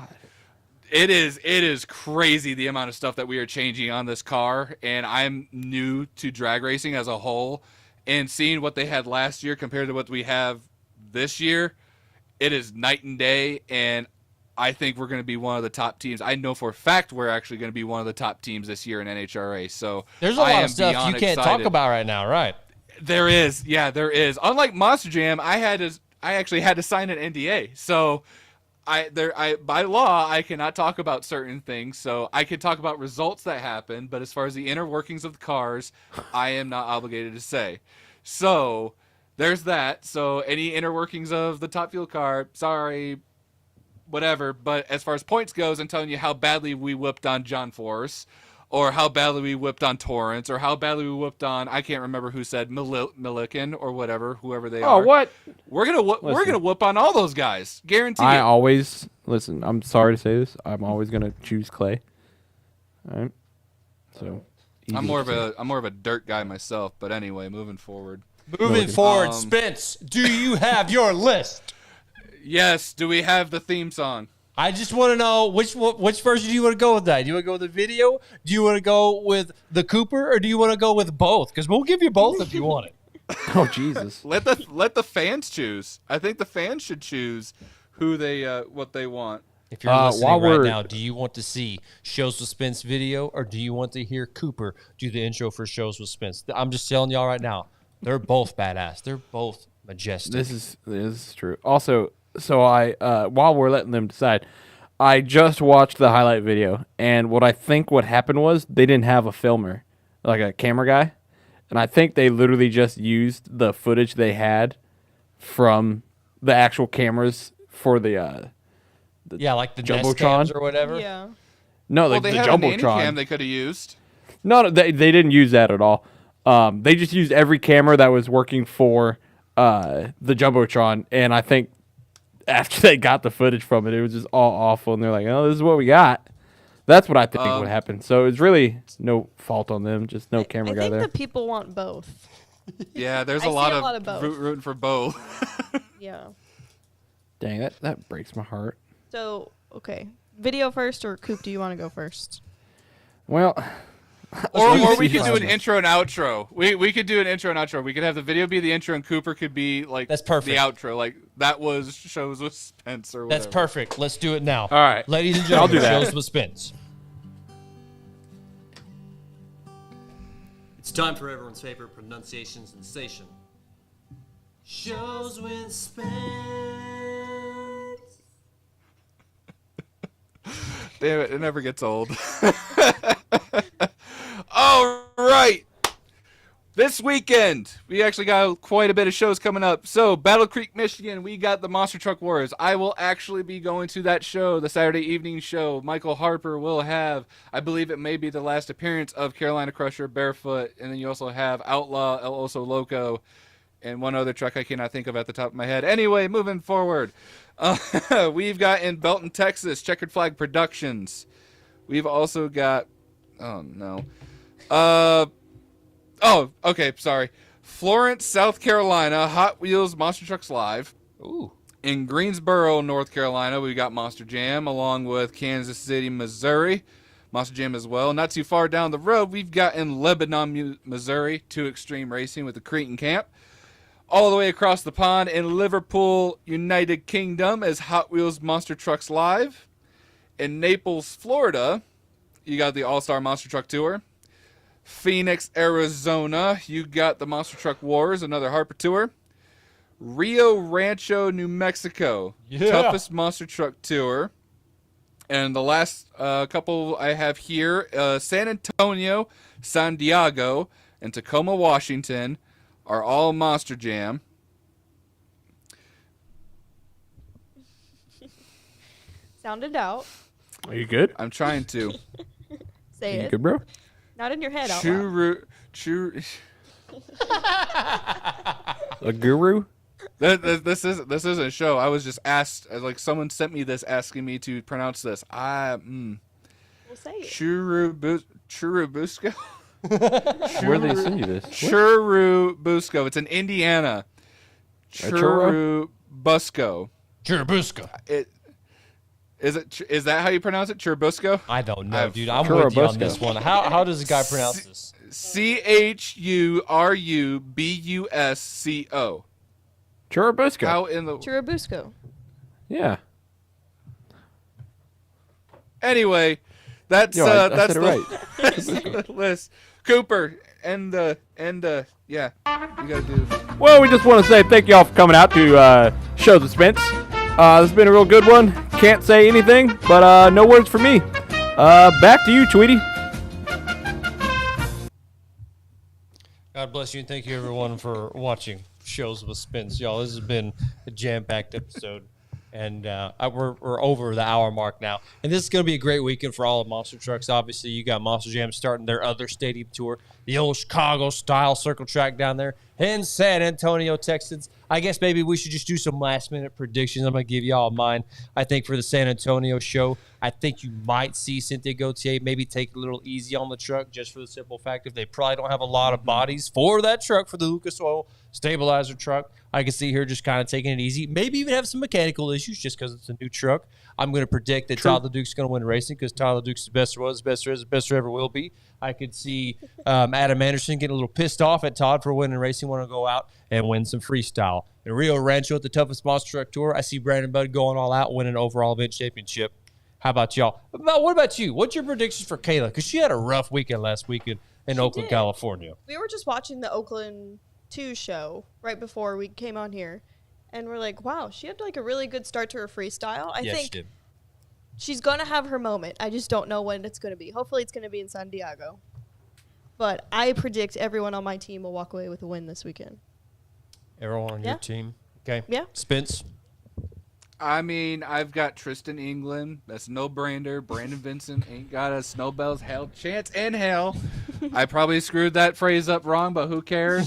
it is crazy the amount of stuff that we are changing on this car, and I'm new to drag racing as a whole, and seeing what they had last year compared to what we have this year, it is night and day, and I think we're going to be one of the top teams. I know for a fact we're actually going to be one of the top teams this year in NHRA. So there's a lot of stuff you can't talk about right now, right? There is. Yeah, there is. Unlike Monster Jam, I actually had to sign an NDA. So by law, I cannot talk about certain things. So I can talk about results that happen, but as far as the inner workings of the cars, I am not obligated to say. So there's that. So any inner workings of the Top Fuel car, sorry, whatever. But as far as points goes, I'm telling you how badly we whipped on John Force. or how badly we whipped on Torrance, or how badly we whipped on, I can't remember who said Milliken or whatever, whoever they are. Oh, what? We're gonna whoop on all those guys, guarantee I it. always listen. I'm sorry to say this. I'm always gonna choose Clay. All right. So I'm more of a dirt guy myself, but anyway, moving forwd. Moving forward, Spence, do you have your list? Yes. Do we have the theme song? I just want to know which version do you want to go with that? Do you want to go with the video? Do you want to go with the Cooper, or do you want to go with both? Because we'll give you both if you want it. Oh Jesus! Let the fans choose. I think the fans should choose who they what they want. If you're listening right now, do you want to see Shows with Spence video, or do you want to hear Cooper do the intro for Shows with Spence? I'm just telling y'all right now, they're both badass. They're both majestic. This is true. Also, so I while we're letting them decide, I just watched the highlight video, and what I think what happened was they didn't have a filmer, like a camera guy, and I think they literally just used the footage they had from the actual cameras for the like the Nest Jumbotron cams or whatever. Yeah. no, Well, the they had a nanny Jumbotron. cam they could have used. No, they didn't use that at all. They just used every camera that was working for the Jumbotron, and I think after they got the footage from it, it was just all awful, and they're like, "Oh, this is what we got." That's what I think would happen. So it's really no fault on them, just no camera guy I think there. the people want both. Yeah, there's I a see lot a of, lot of both. rooting for both. Yeah. Dang, that breaks my heart. So, okay. Video first, or Coop, do you want to go first? Well, Or we could do an Yeah. intro and outro. We could do an intro and outro. We could have the video be the intro and Cooper could be like That's perfect. the outro. Like that was Shows with Spence or whatever. That's perfect. Let's do it now. All right. Ladies and I'll gentlemen, do that. Shows with Spence. It's time for everyone's favorite pronunciation sensation. Shows with Spence. Damn it never gets old. All right. This weekend, we actually got quite a bit of shows coming up. So, Battle Creek, Michigan, we got the Monster Truck Wars. I will actually be going to that show, the Saturday evening show. Michael Harper will have, I believe it may be the last appearance of Carolina Crusher, Barefoot, and then you also have Outlaw, El Oso Loco, and one other truck I cannot think of at the top of my head. Anyway, moving forward, we've got in Belton, Texas, Checkered Flag Productions. We've also got, oh no. Oh, okay, sorry. Florence, South Carolina, Hot Wheels Monster Trucks Live. Ooh. In Greensboro, North Carolina, we got Monster Jam, along with Kansas City, Missouri. Monster Jam as well. Not too far down the road, we've got in Lebanon, Missouri, 2 Extreme Racing with the Cretan Camp. All the way across the pond in Liverpool, United Kingdom, is Hot Wheels Monster Trucks Live. In Naples, Florida, you got the All-Star Monster Truck Tour. Phoenix, Arizona, you got the Monster Truck Wars, another Harper Tour. Rio Rancho, New Mexico, Toughest Monster Truck Tour. And the last couple I have here, San Antonio, San Diego, and Tacoma, Washington, are all Monster Jam. Sounded out. are you good? I'm trying to. Say You it. good, bro? Not in your head. Out loud. True. A guru? This isn't a show. I was just asked, like someone sent me this asking me to pronounce this. We'll say it. Churubusco. Where did they send you this? What? Churubusco. It's in Indiana. churro? Churubusco. Churubusco. Is that how you pronounce it? Churubusco? I don't know, I've- dude. I'm with you on Churubusco. this one. How does the guy pronounce this? Churubusco. Churubusco. How in the Churubusco. Yeah. Anyway, that's Yo, I that's said it the, right. that's the list. Cooper and yeah, you gotta do. Well, we just want to say thank y'all for coming out to Shows with Spence. This has been a real good one. Can't say anything, but no words for me. Back to you, Tweety. God bless you, and thank you, everyone, for watching Shows with Spence. Y'all, this has been a jam-packed episode. And we're over the hour mark now. And this is going to be a great weekend for all of Monster Trucks. Obviously, you got Monster Jam starting their other stadium tour, the old Chicago-style circle track down there in San Antonio, Texas. I guess maybe we should just do some last-minute predictions. I'm going to give you all mine. I think for the San Antonio show, I think you might see Cynthia Gauthier maybe take a little easy on the truck just for the simple fact that they probably don't have a lot of bodies for that truck, for the Lucas Oil stabilizer truck. I can see her just kind of taking it easy. Maybe even have some mechanical issues just because it's a new truck. I'm going to predict that Tyler Duke's going to win racing because Tyler Duke's the best there was, the best there is, the best there ever will be. I could see Adam Anderson getting a little pissed off at Todd for winning racing, want to go out and win some freestyle. In Rio Rancho at the toughest monster truck tour, I see Brandon Budd going all out, winning an overall event championship. How about y'all? What about you? What's your predictions for Kayla? Because she had a rough weekend last weekend in Oakland, California. We were just watching the Oakland 2 show right before we came on here, and we're like, wow, she had like a really good start to her freestyle. I think she did. She's going to have her moment. I just don't know when it's going to be. Hopefully it's going to be in San Diego. But I predict everyone on my team will walk away with a win this weekend. Everyone on your team? Okay. Yeah. Spence? I mean, I've got Tristan England. That's no-brainer. Brandon Vincent ain't got a snowbell's hell chance in hell. I probably screwed that phrase up wrong, but who cares?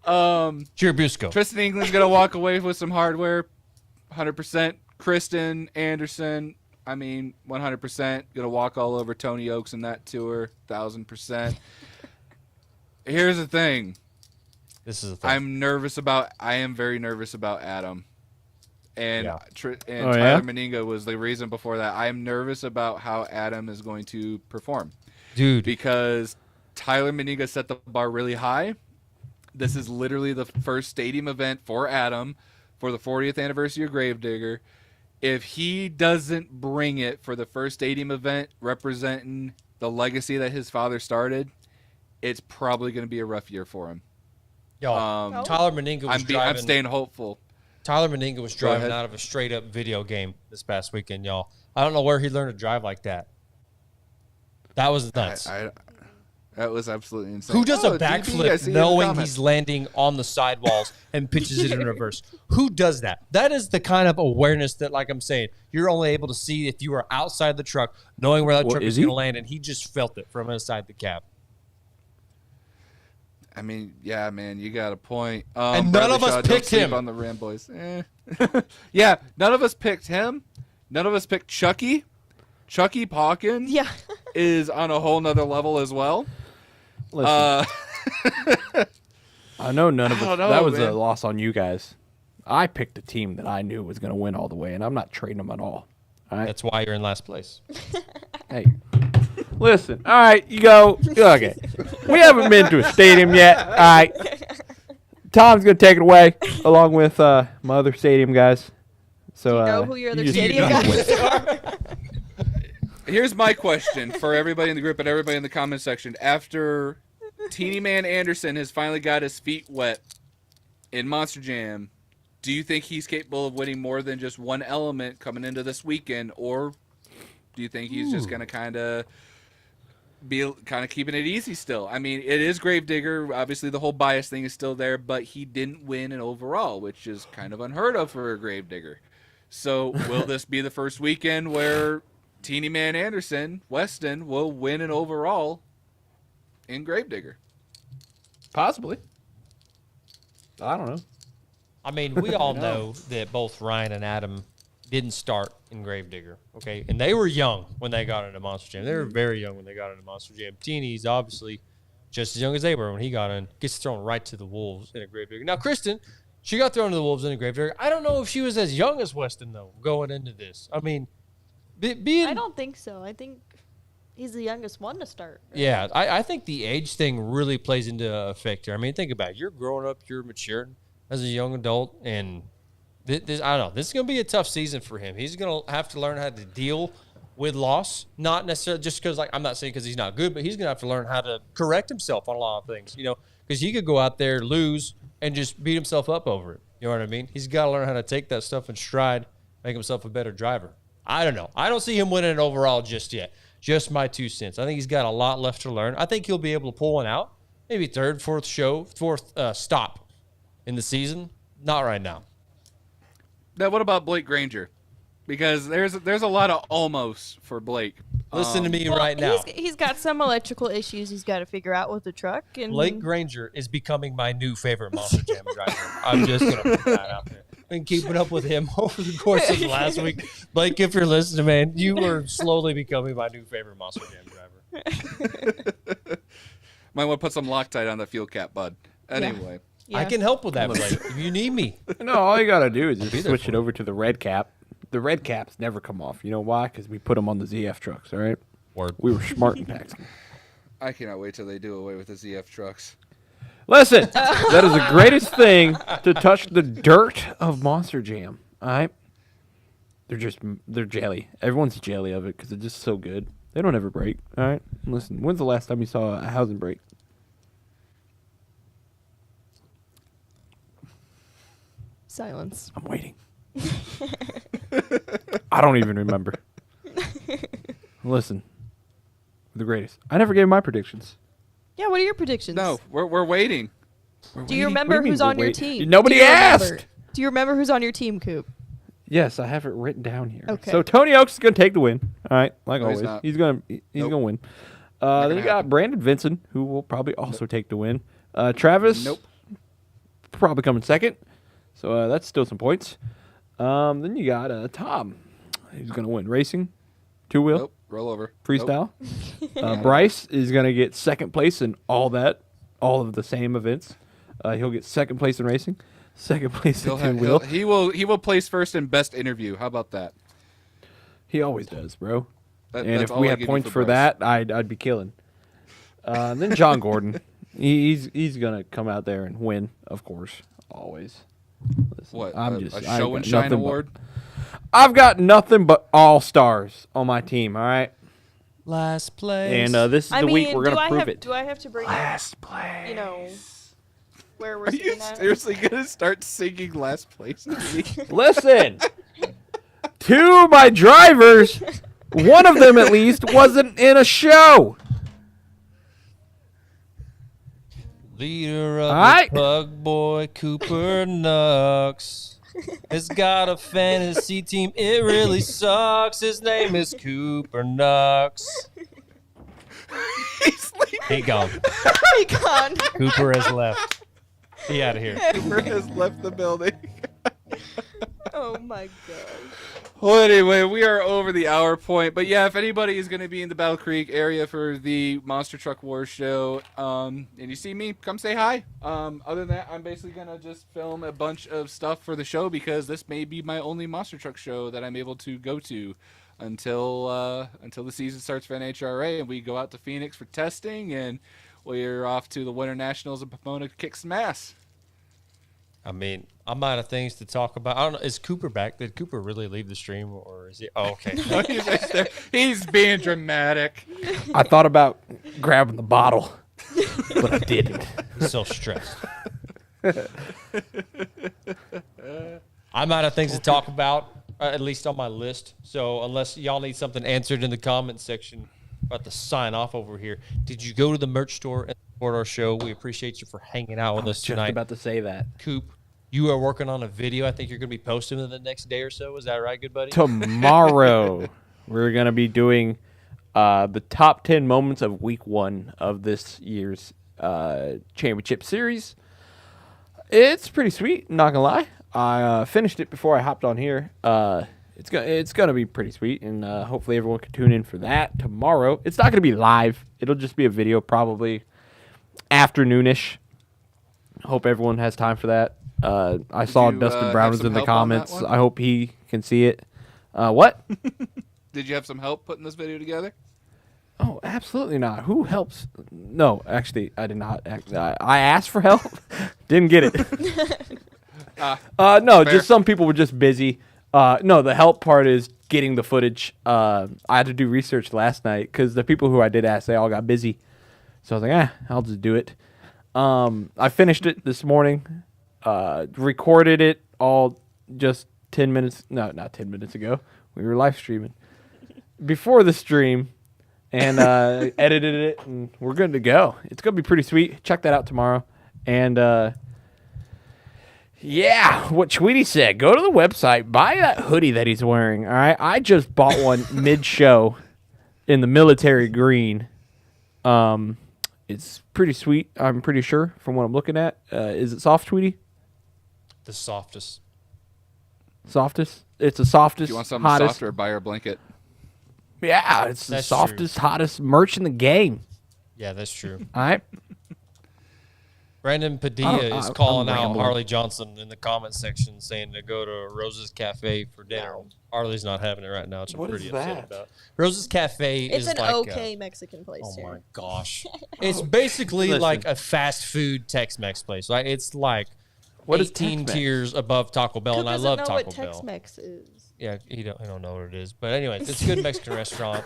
Chirubusco. Tristan England's going to walk away with some hardware, 100%. Kristen Anderson, I mean, 100%. Going to walk all over Tony Oaks in that tour, 1,000%. Here's the thing. This is a thing. I am very nervous about Adam. And, Yeah. Tyler Meninga was the reason before that. I am nervous about how Adam is going to perform. Dude. Because Tyler Meninga set the bar really high. This is literally the first stadium event for Adam for the 40th anniversary of Gravedigger. If he doesn't bring it for the first stadium event representing the legacy that his father started, it's probably going to be a rough year for him. Y'all, Tyler Meninga was driving. I'm staying hopeful. Tyler Meninga was driving out of a straight-up video game this past weekend, y'all. I don't know where he learned to drive like that. That was nuts. That was absolutely insane. Who does a backflip knowing he's landing on the sidewalls and pitches it in reverse? Who does that? That is the kind of awareness that, like I'm saying, you're only able to see if you are outside the truck, knowing where that truck is going to land, and he just felt it from inside the cab. I mean, yeah, man, you got a point. And none of us picked him on the Ram boys. Yeah, none of us picked him. None of us picked Chucky. Chucky Pawkins is on a whole nother level as well. Listen, I know none of us. That was a loss on you guys. I picked a team that I knew was going to win all the way, and I'm not trading them at all. All right? That's why you're in last place. Hey, listen. All right, you go. Okay, we haven't been to a stadium yet. All right, Tom's going to take it away along with my other stadium guys. So, do you know who your other stadium guys are? Here's my question for everybody in the group and everybody in the comment section. After Teeny Man Anderson has finally got his feet wet in Monster Jam, do you think he's capable of winning more than just one element coming into this weekend, or do you think he's just going to kind of keeping it easy still? I mean, it is Gravedigger. Obviously, the whole bias thing is still there, but he didn't win an overall, which is kind of unheard of for a Gravedigger. So will this be the first weekend where Teeny Man Anderson, Weston, will win an overall in Gravedigger? Possibly. I don't know. I mean, we all know that both Ryan and Adam didn't start in Gravedigger, okay? And they were young when they got into Monster Jam. They were very young when they got into Monster Jam. Teeny's obviously just as young as they were when he got in. Gets thrown right to the Wolves in a Gravedigger. Now, Kristen, she got thrown to the Wolves in a Gravedigger. I don't know if she was as young as Weston, though, going into this. I mean, I don't think so. I think he's the youngest one to start. Right? Yeah, I think the age thing really plays into effect here. I mean, think about it. You're growing up, you're maturing as a young adult, and this I don't know. This is going to be a tough season for him. He's going to have to learn how to deal with loss, not necessarily just because, like, I'm not saying because he's not good, but he's going to have to learn how to correct himself on a lot of things, you know, because he could go out there, lose, and just beat himself up over it. You know what I mean? He's got to learn how to take that stuff in stride, make himself a better driver. I don't know. I don't see him winning an overall just yet. Just my 2 cents. I think he's got a lot left to learn. I think he'll be able to pull one out, maybe fourth stop in the season. Not right now. Now, what about Blake Granger? Because there's a lot of almost for Blake. Listen to me right now. He's got some electrical issues he's got to figure out with the truck. And Blake Granger is becoming my new favorite Monster Jam driver. I'm just going to put that out there. Been keeping up with him over the course of the last week. Blake, if you're listening, man, you are slowly becoming my new favorite Monster Jam driver. Might want to put some Loctite on the fuel cap, bud. Anyway. Yeah. I can help with that, Blake, if you need me. No, all you got to do is just switch it over to the red cap. The red caps never come off. You know why? Because we put them on the ZF trucks, all right? Word. We were smart in Paxton. I cannot wait till they do away with the ZF trucks. Listen, that is the greatest thing to touch the dirt of Monster Jam, all right? They're jelly. Everyone's jelly of it because they're just so good. They don't ever break, all right? Listen, when's the last time you saw a housing break? Silence. I'm waiting. I don't even remember. Listen, the greatest. I never gave my predictions. Yeah, what are your predictions? No, we're waiting. Do you remember who's on your team? Nobody Do you asked. remember? Do you remember who's on your team, Coop? Yes, I have it written down here. Okay. So Tony Oaks is going to take the win. All right, like No, he's always. not. He's going to Nope. win. Not Then you gonna got happen. Brandon Vincent, who will probably also take the win. Travis, Nope. probably coming second. So that's still some points. Then you got Tom. He's going to win racing, two-wheel, Nope. Roll over. freestyle. Bryce is going to get second place in all of the same events. He'll get second place in racing, second place in two-wheel. He will place first in best interview. How about that? He always does, bro. And That's if all we I had give you points for Bryce. that, I'd be killing. Then John Gordon, he's gonna come out there and win, of course, always. Listen, What? I'm a just show and shine award? I've got nothing but all stars on my team. All right, Last place. and this is the week we're gonna prove it. Do I have to bring Last place. you know, where we're Are you sitting at? seriously gonna start singing last place? Listen, two of my drivers, one of them at least, wasn't in a show. Leader of Alright. the Pug Boy, Cooper Nux, has got a fantasy team. It really sucks. His name is Cooper Nux. He gone. He gone. Cooper has left. He out of here. Cooper has left the building. Oh my god. Well, anyway, we are over the hour point. But yeah, if anybody is going to be in the Battle Creek area for the Monster Truck Wars show, and you see me, come say hi. Other than that, I'm basically going to just film a bunch of stuff for the show because this may be my only Monster Truck show that I'm able to go to until the season starts for NHRA and we go out to Phoenix for testing and we're off to the Winter Nationals in Pomona to kick some ass. I mean, I'm out of things to talk about. I don't know. Is Cooper back? Did Cooper really leave the stream, or is he? Oh, okay. He's just there. He's being dramatic. I thought about grabbing the bottle, but I didn't. He's so stressed. I'm out of things to talk about, at least on my list. So unless y'all need something answered in the comment section, I'm about to sign off over here. Did you go to the merch store and support our show? We appreciate you for hanging out with us Just tonight. about to say that. Coop, you are working on a video. I think you're going to be posting in the next day or so. Is that right, good buddy? Tomorrow, we're going to be doing the top 10 moments of week 1 of this year's championship series. It's pretty sweet, not going to lie. I finished it before I hopped on here. It's gonna be pretty sweet, and hopefully everyone can tune in for that tomorrow. It's not going to be live. It'll just be a video, probably afternoonish. Hope everyone has time for that. I saw you, Dustin have Brown was some in the help on that comments. one? I hope he can see it. What? Did you have some help putting this video together? Oh, absolutely not. Who helps? No, actually, I did not. I asked for help, didn't get it. No, fair. just some people were just busy. No, the help part is getting the footage. I had to do research last night because the people who I did ask, they all got busy. So I was like, I'll just do it. I finished it this morning. Recorded it all just 10 minutes. No, not 10 minutes ago. We were live streaming before the stream and edited it, and we're good to go. It's going to be pretty sweet. Check that out tomorrow. And Yeah, what Tweety said. Go to the website, buy that hoodie that he's wearing. All right, I just bought one mid-show in the military green. It's pretty sweet. I'm pretty sure from what I'm looking at. Is it soft, Tweety? The softest. Softest. It's the softest. If you want something hottest. softer, buy our blanket. Yeah, it's the That's softest, hottest merch in the game. Yeah, that's true. All right. Brandon Padilla is I'm calling out rambling. Harley Johnson in the comment section, saying to go to Rose's Cafe for dinner. Harley's not having it right now, which I'm What pretty is upset that? about. Rose's Cafe It's is an like okay Mexican place oh here. my gosh, it's basically Listen. like a fast food Tex-Mex place. Right? It's like What is 18 Tex-Mex? tiers above Taco Bell, Coop and I doesn't love know Taco what Bell. Tex-Mex is. Yeah, he don't know what it is. But anyways, it's a good Mexican restaurant.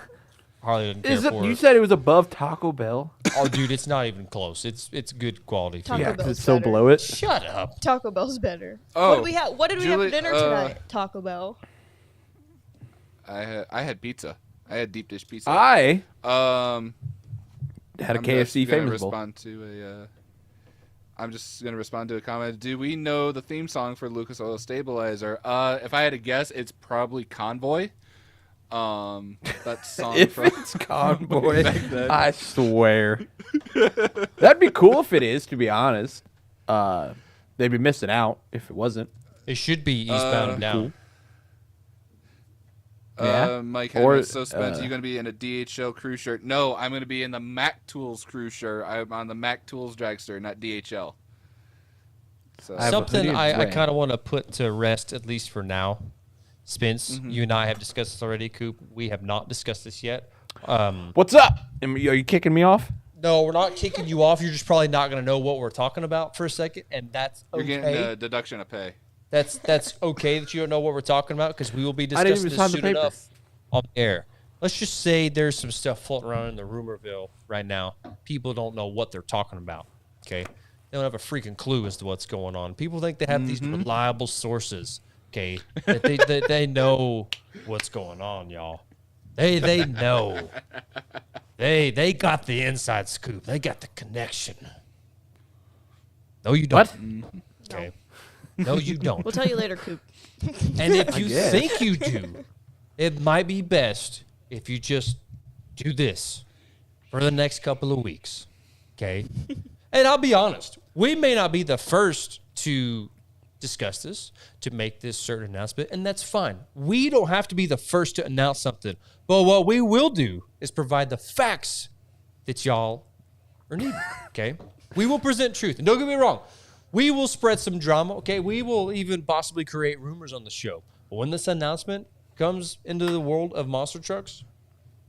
Harley doesn't care Is it? for You it. said it was above Taco Bell. Oh, dude, it's not even close. It's good quality food. Taco Yeah, 'cause Bell's it's so better. below it. Shut up. Taco Bell's better. Oh, what did we have? What did we have Julie, for dinner tonight? Taco Bell. I had pizza. I had deep dish pizza. I Um, had a I'm KFC just gonna famous bowl. respond to I'm just gonna respond to a comment. Do we know the theme song for Lucas Oil Stabilizer? If I had to guess, it's probably Convoy. That song If from it's Convoy, back then. I swear. That'd be cool if it is, to be honest. They'd be missing out if it wasn't. It should be eastbound and down. Yeah. Mike Or, Henry, so Spence, you gonna be in a DHL crew shirt? No, I'm gonna be in the Mac Tools crew shirt. I'm on the Mac Tools dragster, not DHL. So I have a Something hoodie I brand. kind of want to put to rest, at least for now. Spence, you and I have discussed this already, Coop. We have not discussed this yet. What's up? Are you kicking me off? No, we're not kicking you off. You're just probably not going to know what we're talking about for a second, and that's you're okay. getting a deduction of pay. That's okay that you don't know what we're talking about because we will be I didn't discussing even this sign the soon paper. enough on the air. Let's just say there's some stuff floating around in the rumorville right now. People don't know what they're talking about. Okay, they don't have a freaking clue as to what's going on. People think they have these reliable sources. Okay, that they know what's going on, y'all. They know. They got the inside scoop. They got the connection. No, you don't. What? Okay. No, you don't. We'll tell you later, Coop. And if you guess. think you do, it might be best if you just do this for the next couple of weeks. Okay? And I'll be honest, we may not be the first to discuss this, to make this certain announcement, and that's fine. We don't have to be the first to announce something. But what we will do is provide the facts that y'all are needing. Okay? We will present truth. And don't get me wrong. We will spread some drama, okay? We will even possibly create rumors on the show. But when this announcement comes into the world of monster trucks,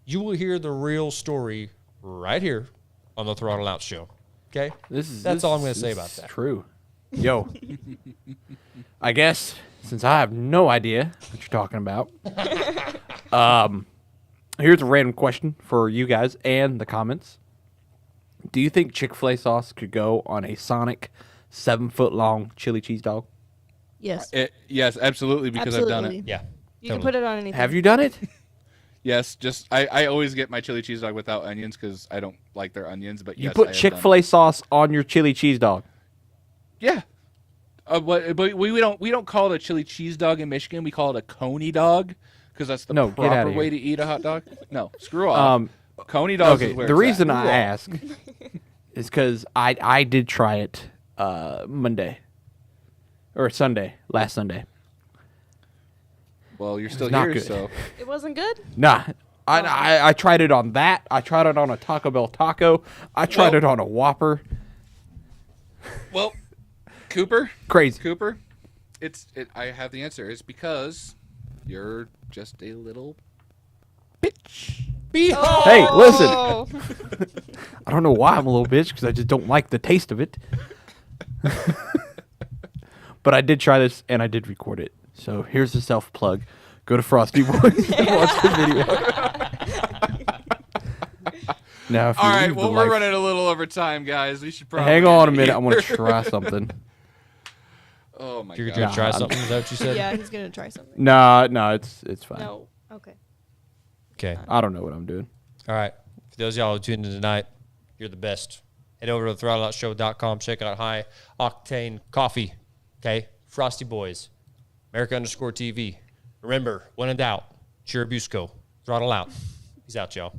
you will hear the real story right here on the Throttle Out Show, okay? That's all I'm going to say about that. True. Yo. I guess, since I have no idea what you're talking about, here's a random question for you guys and the comments. Do you think Chick-fil-A sauce could go on a Sonic 7-foot-long chili cheese dog? Yes. Yes, absolutely, because I've done Absolutely. it. Yeah. You can put it on anything. Have you done it? Yes, just I always get my chili cheese dog without onions because I don't like their onions. But You yes, I put have Chick-fil-A sauce on your chili cheese dog. done it. Yeah. But we don't call it a chili cheese dog in Michigan. We call it a coney dog because that's the No, get proper outta way here. to eat a hot dog. No, screw off. Coney dogs. Okay, is where the it's reason at. I ask is because I did try it Monday or Sunday, last Sunday. Well, you're still not here, good. so It wasn't good? Nah, I tried it on that. I tried it on a Taco Bell taco. I tried Well- it on a Whopper. well, Cooper. Crazy. Cooper, I have the answer. It's because you're just a little bitch. Hey, listen. Oh. I don't know why I'm a little bitch because I just don't like the taste of it. But I did try this and I did record it. So here's the self plug. Go to Frosty Boys and watch the video. Now, if you All right, leave the well, we're life- running a little over time, guys. We should probably Hang on a end minute. here. I want to try something. Oh my You're god. going to try Nah, something? Is that what you said? Yeah, he's going to try something. No, it's fine. No. Okay. Okay. I don't know what I'm doing. All right. For those of y'all who tuned in tonight, you're the best. Head over to throttleoutshow.com. Check out High Octane Coffee. Okay? Frosty Boys, America_TV. Remember, when in doubt, Chirubusco, throttle out. Peace out, y'all.